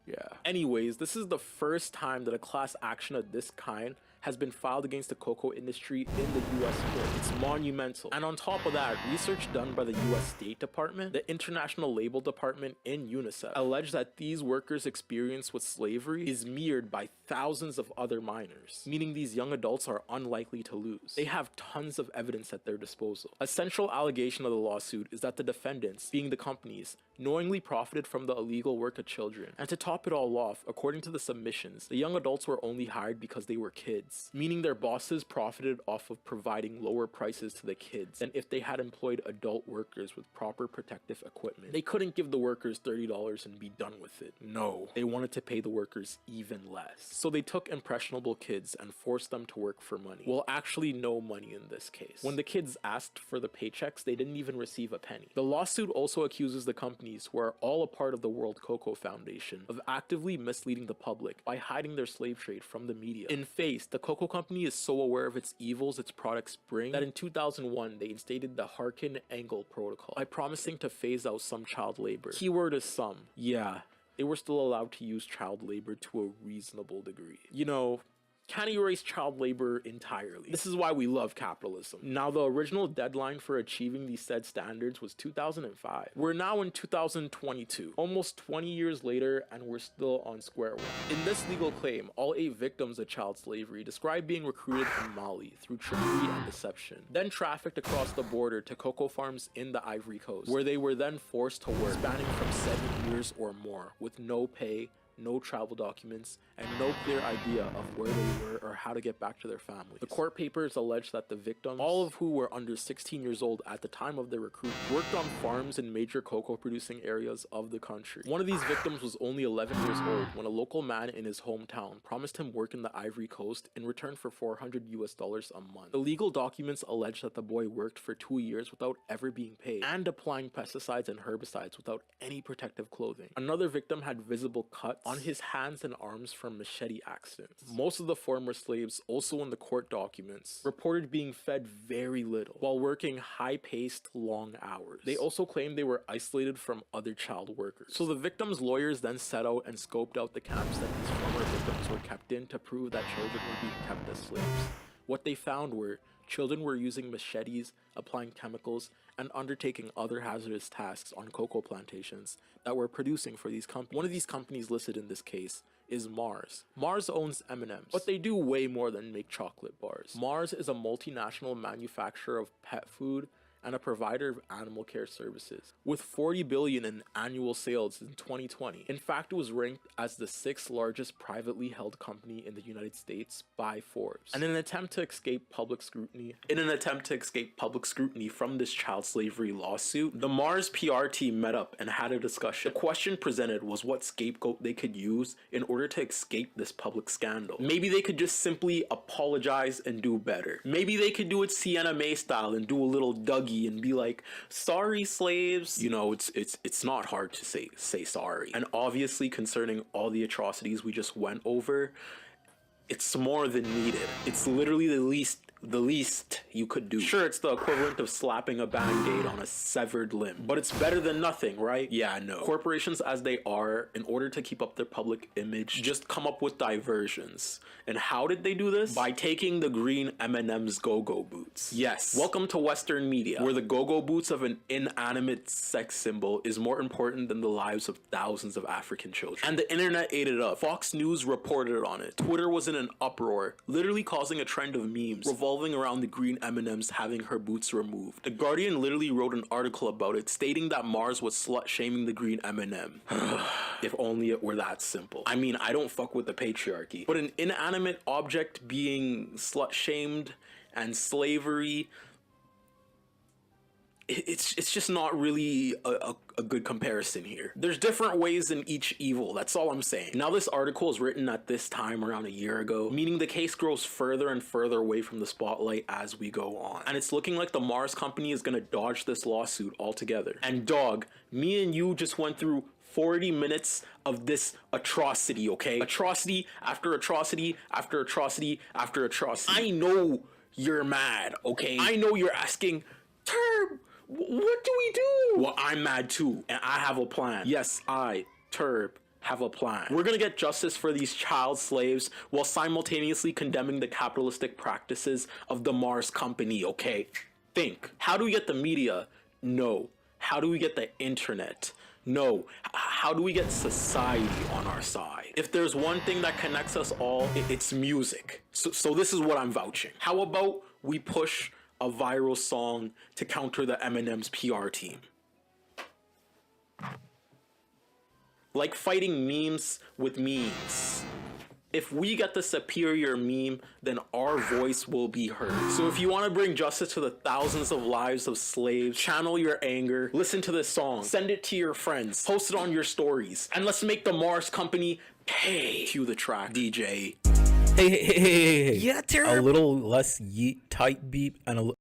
Yeah. Anyways, this is the first time that a class action of this kind has been filed against the cocoa industry in the US court. It's monumental. And on top of that, research done by the US State Department, the International Label Department, and UNICEF allege that these workers' experience with slavery is mirrored by thousands of other minors, meaning these young adults are unlikely to lose. They have tons of evidence at their disposal. A central allegation of the lawsuit is that the defendants, being the companies, knowingly profited from the illegal work of children. And to top it all off, according to the submissions, the young adults were only hired because they were kids, meaning their bosses profited off of providing lower prices to the kids than if they had employed adult workers with proper protective equipment. They couldn't give the workers $30 and be done with it. No, they wanted to pay the workers even less. So they took impressionable kids and forced them to work for money. Well, actually no money in this case. When the kids asked for the paychecks, they didn't even receive a penny. The lawsuit also accuses the companies, who are all a part of the World Cocoa Foundation, of actively misleading the public by hiding their slave trade from the media. In face, the cocoa company is so aware of its evils its products bring that in 2001 they instated the Harkin-Engel Protocol by promising to phase out some child labor. Keyword is some. Yeah, they were still allowed to use child labor to a reasonable degree. You know, can't erase child labor entirely. This is why we love capitalism. Now, the original deadline for achieving these said standards was 2005. We're now in 2022, almost 20 years later, and we're still on square one. In this legal claim, all 8 victims of child slavery describe being recruited in Mali through trickery and deception, then trafficked across the border to cocoa farms in the Ivory Coast, where they were then forced to work, spanning from 7 years or more, with no pay, no travel documents, and no clear idea of where they were or how to get back to their families. The court papers allege that the victims, all of who were under 16 years old at the time of their recruitment, worked on farms in major cocoa producing areas of the country. One of these victims was only 11 years old when a local man in his hometown promised him work in the Ivory Coast in return for $400 a month. The legal documents allege that the boy worked for 2 years without ever being paid and applying pesticides and herbicides without any protective clothing. Another victim had visible cuts on his hands and arms from machete accidents. Most of the former slaves, also in the court documents, reported being fed very little while working high-paced, long hours. They also claimed they were isolated from other child workers. So the victims' lawyers then set out and scoped out the camps that these former victims were kept in to prove that children were being kept as slaves. What they found were children were using machetes, applying chemicals, and undertaking other hazardous tasks on cocoa plantations that were producing for these companies. One of these companies listed in this case is Mars. Mars owns M&Ms, but they do way more than make chocolate bars. Mars is a multinational manufacturer of pet food and a provider of animal care services, with 40 billion in annual sales in 2020. In fact, it was ranked as the 6th largest privately held company in the United States by Forbes. And in an attempt to escape public scrutiny from this child slavery lawsuit, the Mars PR team met up and had a discussion. The question presented was what scapegoat they could use in order to escape this public scandal. Maybe they could just simply apologize and do better. Maybe they could do it Sienna May style and do a little Dougie and be like, sorry slaves. You know, it's not hard to say sorry. And obviously, concerning all the atrocities we just went over, it's more than needed. It's literally the least you could do. Sure, it's the equivalent of slapping a band-aid on a severed limb, but it's better than nothing, right? Yeah, no. Corporations as they are, in order to keep up their public image, just come up with diversions. And how did they do this? By taking the green M&M's go-go boots. Yes, welcome to Western media, where the go-go boots of an inanimate sex symbol is more important than the lives of thousands of African children. And the internet ate it up. Fox News reported on it. Twitter was in an uproar, literally causing a trend of memes revolving around the green M&Ms having her boots removed. The Guardian literally wrote an article about it, stating that Mars was slut-shaming the green M&M. If only it were that simple. I mean, I don't fuck with the patriarchy, but an inanimate object being slut-shamed and slavery, it's just not really a good comparison here. There's different ways in each evil, that's all I'm saying. Now this article is written at this time around a year ago, meaning the case grows further and further away from the spotlight as we go on. And it's looking like the Mars company is gonna dodge this lawsuit altogether. And dog, me and you just went through 40 minutes of this atrocity, okay? Atrocity after atrocity after atrocity after atrocity. I know you're mad, okay? I know you're asking, Terb, what do we do? Well, I'm mad too, and I have a plan. Yes, I, Terb, have a plan. We're gonna get justice for these child slaves while simultaneously condemning the capitalistic practices of the Mars company, okay? Think. How do we get the media? No. How do we get the internet? No. How do we get society on our side? If there's one thing that connects us all, it's music. So this is what I'm vouching. How about we push a viral song to counter the M&M's PR team? Like fighting memes with memes. If we get the superior meme, then our voice will be heard. So if you want to bring justice to the thousands of lives of slaves, channel your anger, listen to this song, send it to your friends, post it on your stories, and let's make the Mars company pay. Cue the track, DJ. Hey. Yeah, A little less yeet type beep and a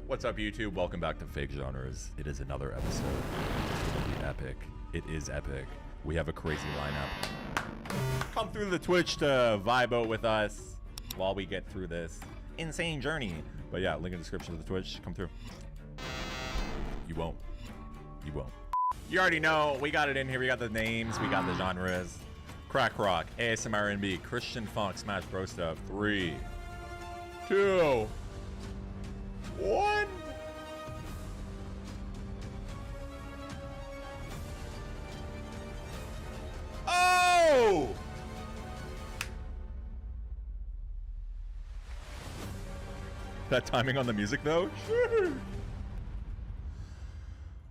What's up, YouTube? Welcome back to Fake Genres. It is another episode. It's gonna be epic. It is epic. We have a crazy lineup. come through the Twitch to vibe out with us while we get through this insane journey. But yeah, link in the description of the Twitch. Come through. You won't. You won't. You already know. We got it in here. We got the names. We got the genres. Crack rock, ASMR R&B, Christian funk, Smash Bros stuff. 3, 2, 1. Oh! That timing on the music though?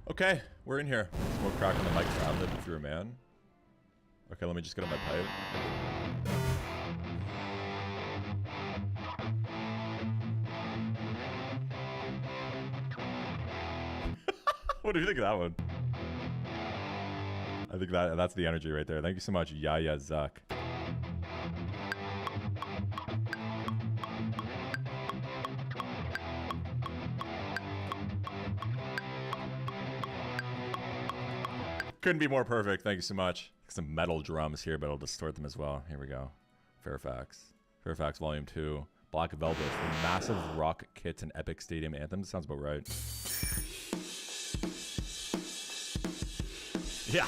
Okay, we're in here. Smoke crack on the mic for ad-lib if you're a man. Okay, let me just get on my pipe. What do you think of that one? I think that's the energy right there. Thank you so much, Yaya Zuck. Couldn't be more perfect. Thank you so much. Some metal drums here, but I'll distort them as well. Here we go. Fairfax. Fairfax Volume 2. Black Velvet. Massive rock kits and epic stadium anthems. Sounds about right. Yeah.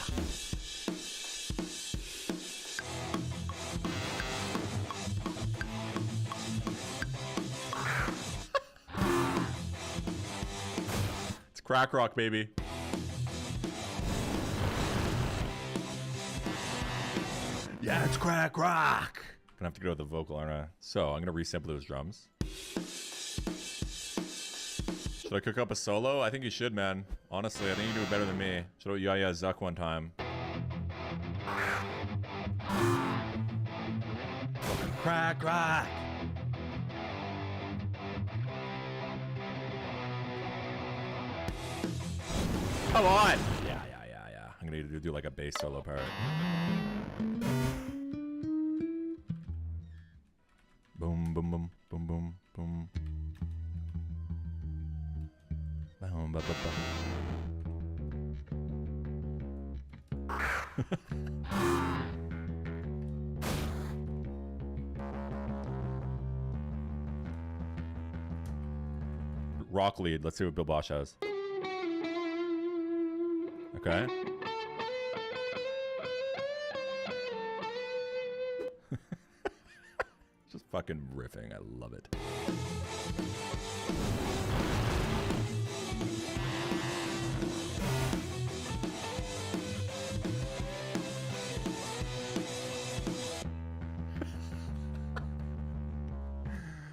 It's crack rock, baby. Yeah, it's crack rock. Gonna have to go with the vocal, aren't I? So I'm gonna resample those drums. Should I cook up a solo? I think you should, man. Honestly, I think you do it better than me. Should have Yaya Zuck one time. Fucking crack rock. Come on. Yeah. I'm gonna need to do like a bass solo part. Boom, boom, boom, boom, boom, boom. Boom, ba, ba, ba. Rock lead. Let's see what Bill Bosch has. Okay. Just fucking riffing. I love it.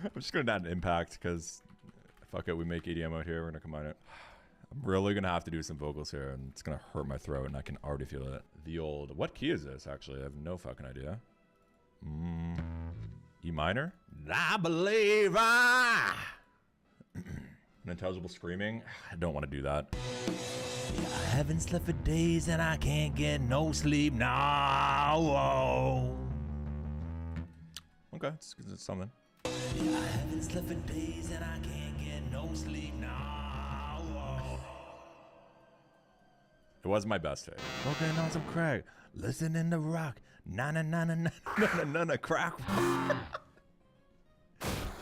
I'm just gonna add an impact because fuck it, we make EDM out here. We're gonna combine it. I'm really gonna have to do some vocals here, and it's gonna hurt my throat, and I can already feel it. The old, what key is this? Actually, I have no fucking idea. E minor. I believe I. Unintelligible screaming. I don't want to do that. Yeah, I haven't slept for days, and I can't get no sleep now. Okay, it's something. Yeah, I haven't slept for days, and I can't get no sleep now. It wasn't my best take. Smoking on some crack, listening to rock, na crack.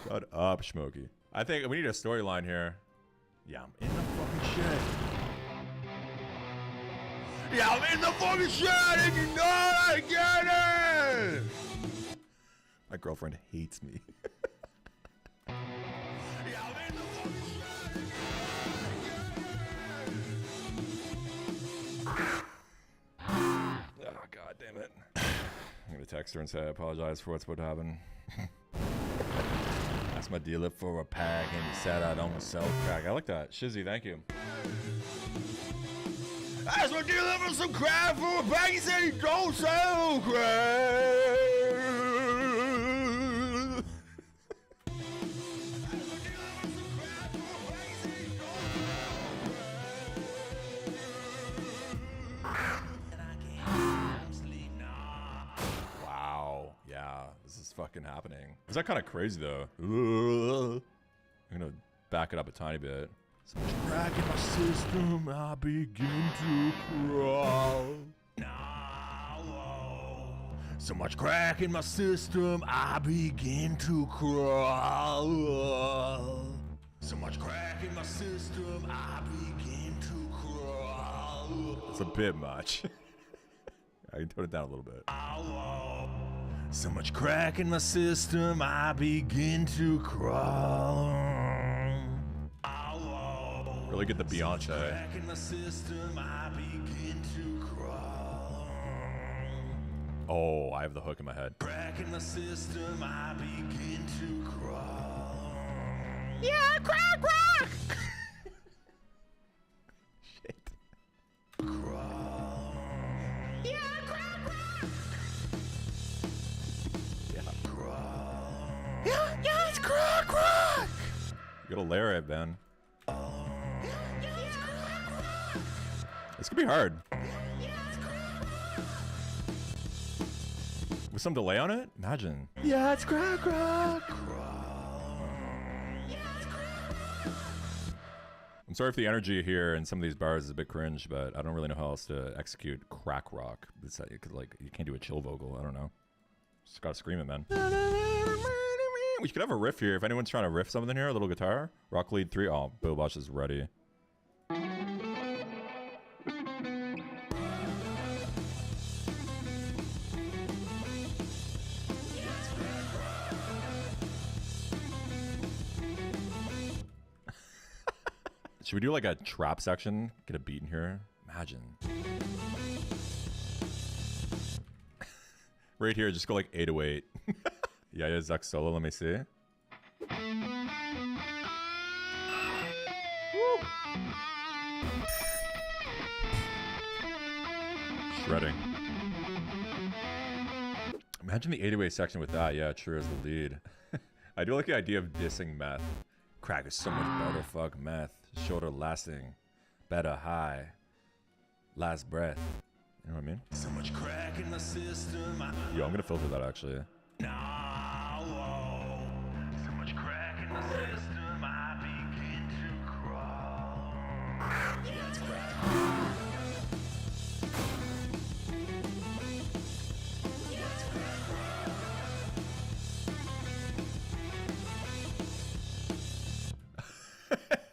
Shut up, Smokey. I think we need a storyline here. Yeah, I'm in the fucking shit. Yeah, I'm in the fucking shit, and you know I get it. My girlfriend hates me. Oh, God damn it. I'm gonna text her and say I apologize for what's about to happen. Asked my dealer for a pack and he said I don't sell crack. I like that. Shizzy, thank you. Asked my dealer for some crack for a pack, he said he don't sell crack. Fucking happening. Is that kind of crazy though? I'm gonna back it up a tiny bit. So much crack in my system, I begin to crawl. Now, So much crack in my system, I begin to crawl. So much crack in my system, I begin to crawl. It's a bit much. I can tone it down a little bit. So much crack in my system, I begin to crawl. Really get the Beyonce. So crack in my system, I begin to crawl. Oh, I have the hook in my head. Crack in my system, I begin to crawl. Yeah, crack rock! Shit. Crawl. Yeah, crack rock! Yeah, crawl. Yeah, it's crack rock! You gotta layer it, Ben. This could be hard. With some delay on it? Imagine. Yeah, it's crack rock. I'm sorry if the energy here in some of these bars is a bit cringe, but I don't really know how else to execute crack rock. It's like you can't do a chill vocal. I don't know. Just gotta scream it, man. We could have a riff here. If anyone's trying to riff something here, a little guitar. Rock lead 3. Oh, Bill Bosch is ready. Should we do like a trap section? Get a beat in here? Imagine. Right here, just go like 808. Yeah, Zuck solo, let me see. Woo. Shredding. Imagine the 808 section with that. Yeah, true as the lead. I do like the idea of dissing meth. Crack is so much better, fuck meth. Shorter lasting, better high, last breath. You know what I mean? So much crack in the system. Yo, I'm gonna filter that actually. So much crack in the system, I begin to crawl. Yeah, it's crack.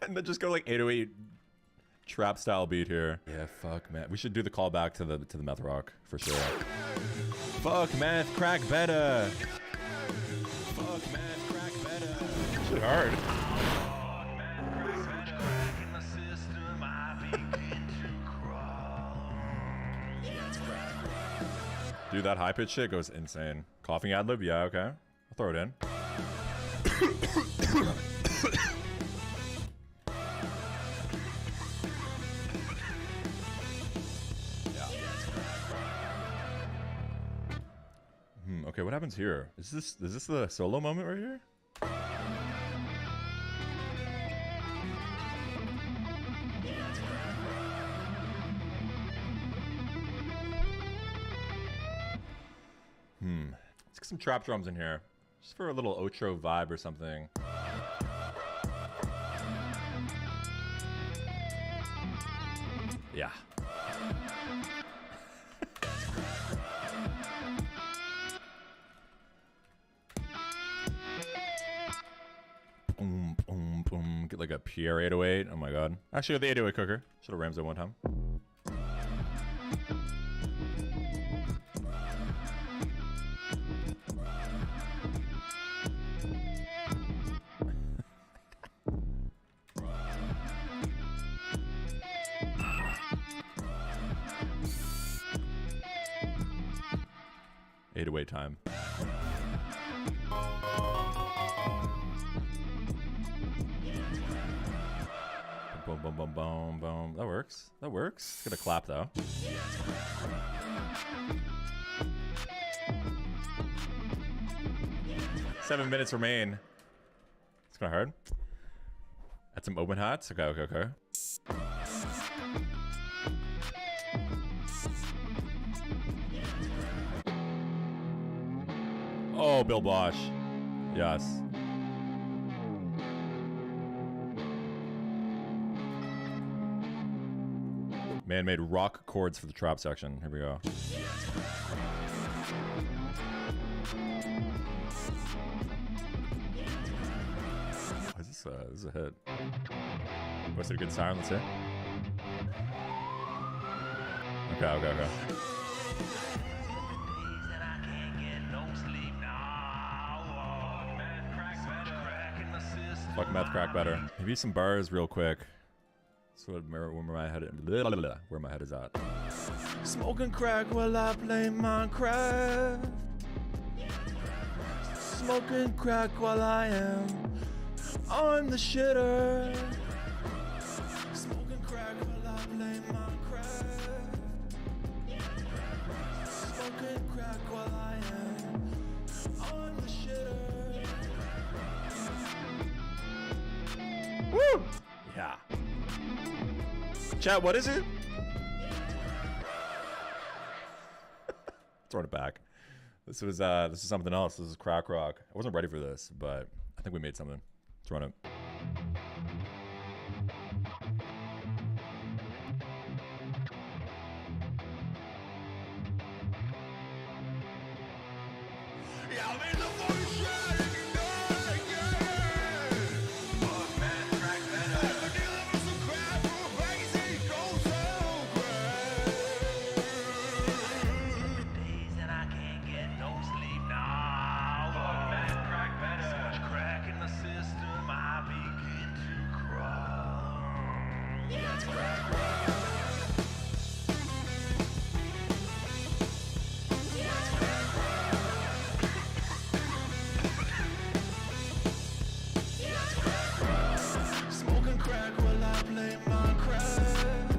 And then just go like 808 trap style beat here. Yeah, fuck man. We should do the callback to the meth rock for sure. Fuck meth, crack better. Fuck meth, crack better. Shit hard. Dude, that high pitch shit goes insane. Coughing ad lib, yeah, okay. I'll throw it in. Okay, what happens here? Is this the solo moment right here? Let's get some trap drums in here. Just for a little outro vibe or something. Yeah. Boom, boom, boom. Get like a Pierre 808. Oh my god. Actually, the 808 cooker. Should have rammed it one time. Away time. Boom, boom, boom, boom, boom. That works. That works. Gonna clap though. 7 minutes remain. It's kind of hard. Add some open hats. Okay, okay, okay. Oh, Bill Bosch. Yes. Man made rock chords for the trap section. Here we go. this is a hit. Was it a good siren? Let's hear. Okay. Fuck meth crack better. Maybe some bars real quick. So where my head is at. Smoking crack while I play Minecraft. Smoking crack while I am on the shitter. Smoking crack while I play Minecraft. Smoking crack while I am on the shitter. Woo! Yeah. Chat, what is it? Throwing it back. This is something else. This is crack rock. I wasn't ready for this, but I think we made something. Let's run it. Smoking crack while I play Minecraft.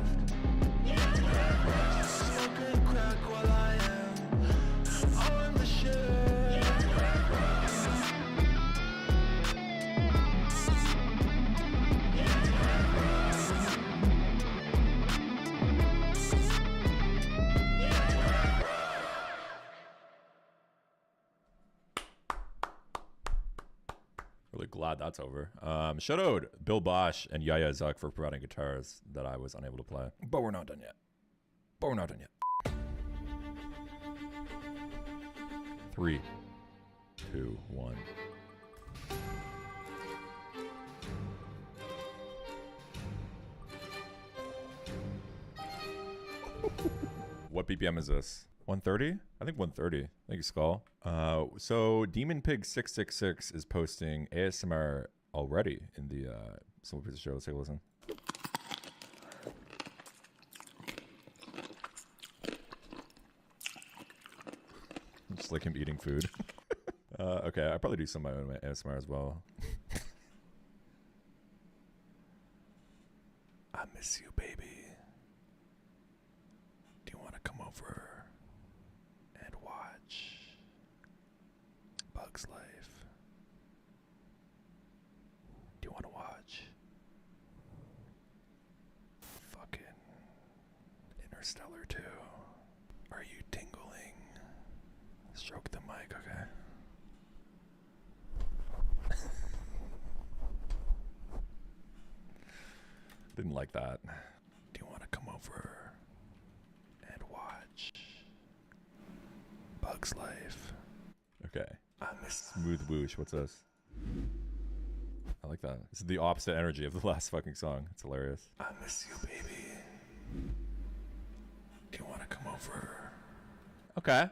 Smoking crack while I am on the shitter. Really glad that's over. Shout out Bill Bosch and Yaya Zuck for providing guitars that I was unable to play. But we're not done yet. 3, 2, 1. What BPM is this? 130? I think 130. Thank you, Skull. So Demon Pig 666 is posting ASMR already in the Simple Piece of Show. Let's take a listen. Just like him eating food. Okay, I probably do some of my own ASMR as well. I miss you, baby. Do you want to come over and watch Bug's Life? Do you want to watch fucking Interstellar 2? Are you tingling? Stroke the mic, okay? Didn't like that. Do you want to come over and watch Bug's Life? Okay. I miss Smooth Whoosh. What's this? I like that. This is the opposite energy of the last fucking song. It's hilarious. I miss you, baby. Do you want to come over? Okay.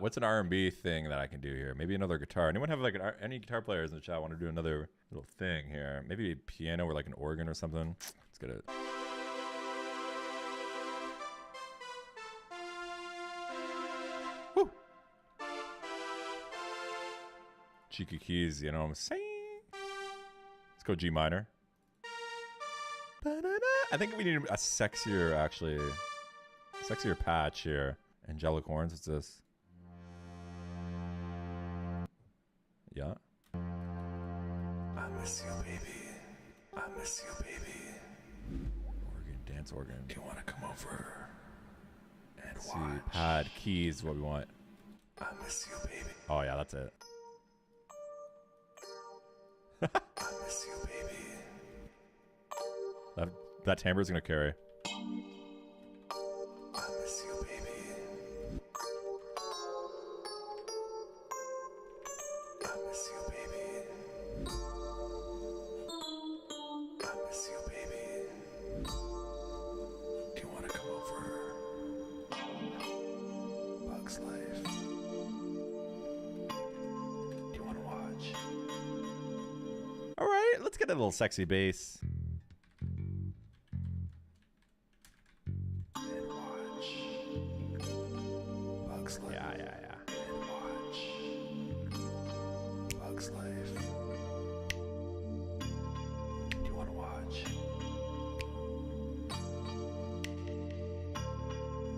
What's an R&B thing that I can do here? Maybe another guitar. Anyone have like any guitar players in the chat want to do another little thing here? Maybe a piano or like an organ or something. Let's get it. Woo! Cheeky keys, you know what I'm saying? Let's go G minor. I think we need a sexier, actually, sexier patch here. Angelic horns, what's this? Yeah. I miss you, baby. I miss you, baby. Organ, dance organ. Do you want to come over and watch? See, pad, keys, what we want. I miss you, baby. Oh yeah, that's it. I miss you, baby. That timbre is gonna carry. I miss you, baby. I miss you, baby. get a little sexy bass. Yeah, yeah, yeah. Bugs Life. Do you want to watch?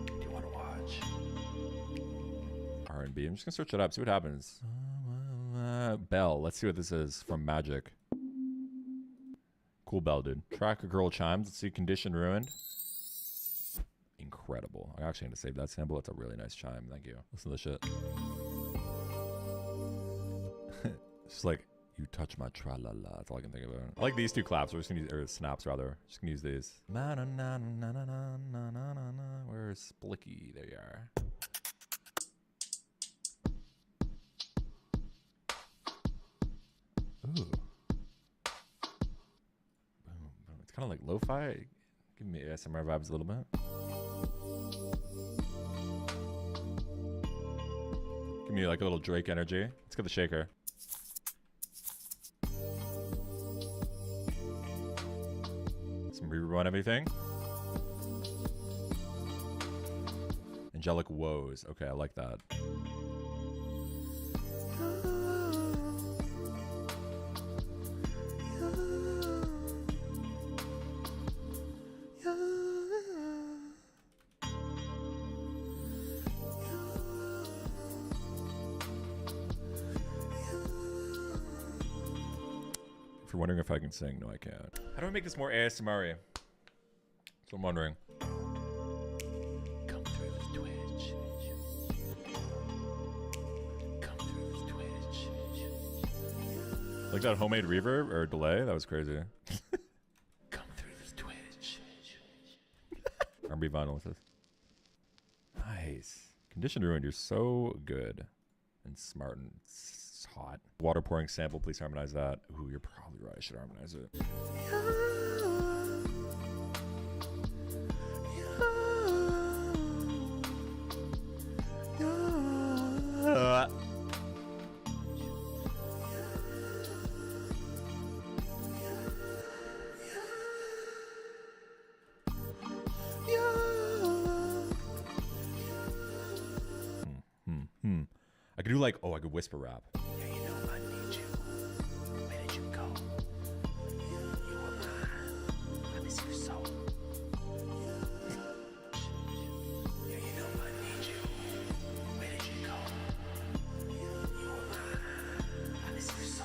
Do you want to watch? R&B. I'm just gonna search it up, see what happens. Bell. Let's see what this is from Magic. Cool bell, dude. Track of girl chimes. Let's see. Condition ruined. Incredible. I'm actually gonna save that sample. It's a really nice chime. Thank you. Listen to this shit. It's like, you touch my tra-la-la. That's all I can think about. I like these two claps. We're just gonna use, or snaps rather. Just gonna use these. Where's Splicky? There you are. Ooh. It's kind of like lo-fi. Give me ASMR vibes a little bit. Give me like a little Drake energy. Let's get the shaker. Some reverb on everything. Angelic woes. Okay, I like that. If you're wondering if I can sing, no, I can't. How do I make this more ASMR-y? That's what I'm wondering. Come through the Twitch. Come through the Twitch. Like that homemade reverb or delay? That was crazy. Come through the Twitch. R&B vinyl with this. Nice. Condition ruined. You're so good and smart and hot. Water pouring sample. Please harmonize that. Ooh, you're probably right. I should harmonize it. I could do like, oh, I could whisper rap. Yeah, you know I need you. Where did you go? You were mine. I miss you so. Yeah, you know I need you. Where did you go? You were mine. I miss you so.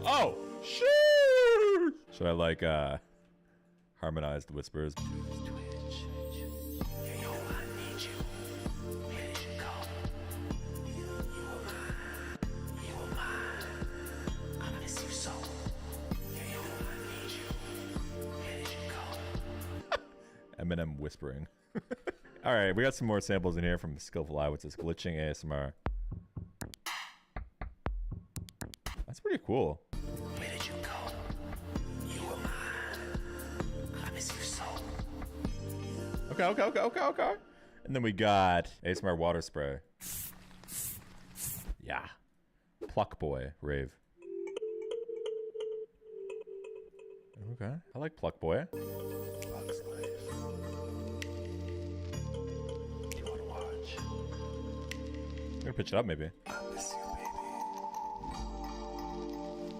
Oh, shoot! Should I like harmonize the whispers? Eminem whispering. All right, we got some more samples in here from Skillful Eye. What's this? Glitching ASMR. That's pretty cool. Where did you go? You were mine. I miss you so. Okay. And then we got ASMR water spray. Yeah. Pluck Boy rave. Okay, I like Pluck Boy. Bugs Life. Do you want to watch? I'm gonna pitch it up maybe. I miss you, baby.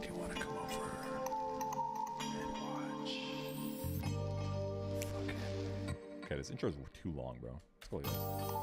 Do you want to come over and watch? Okay, this intro is too long, bro. Let's go.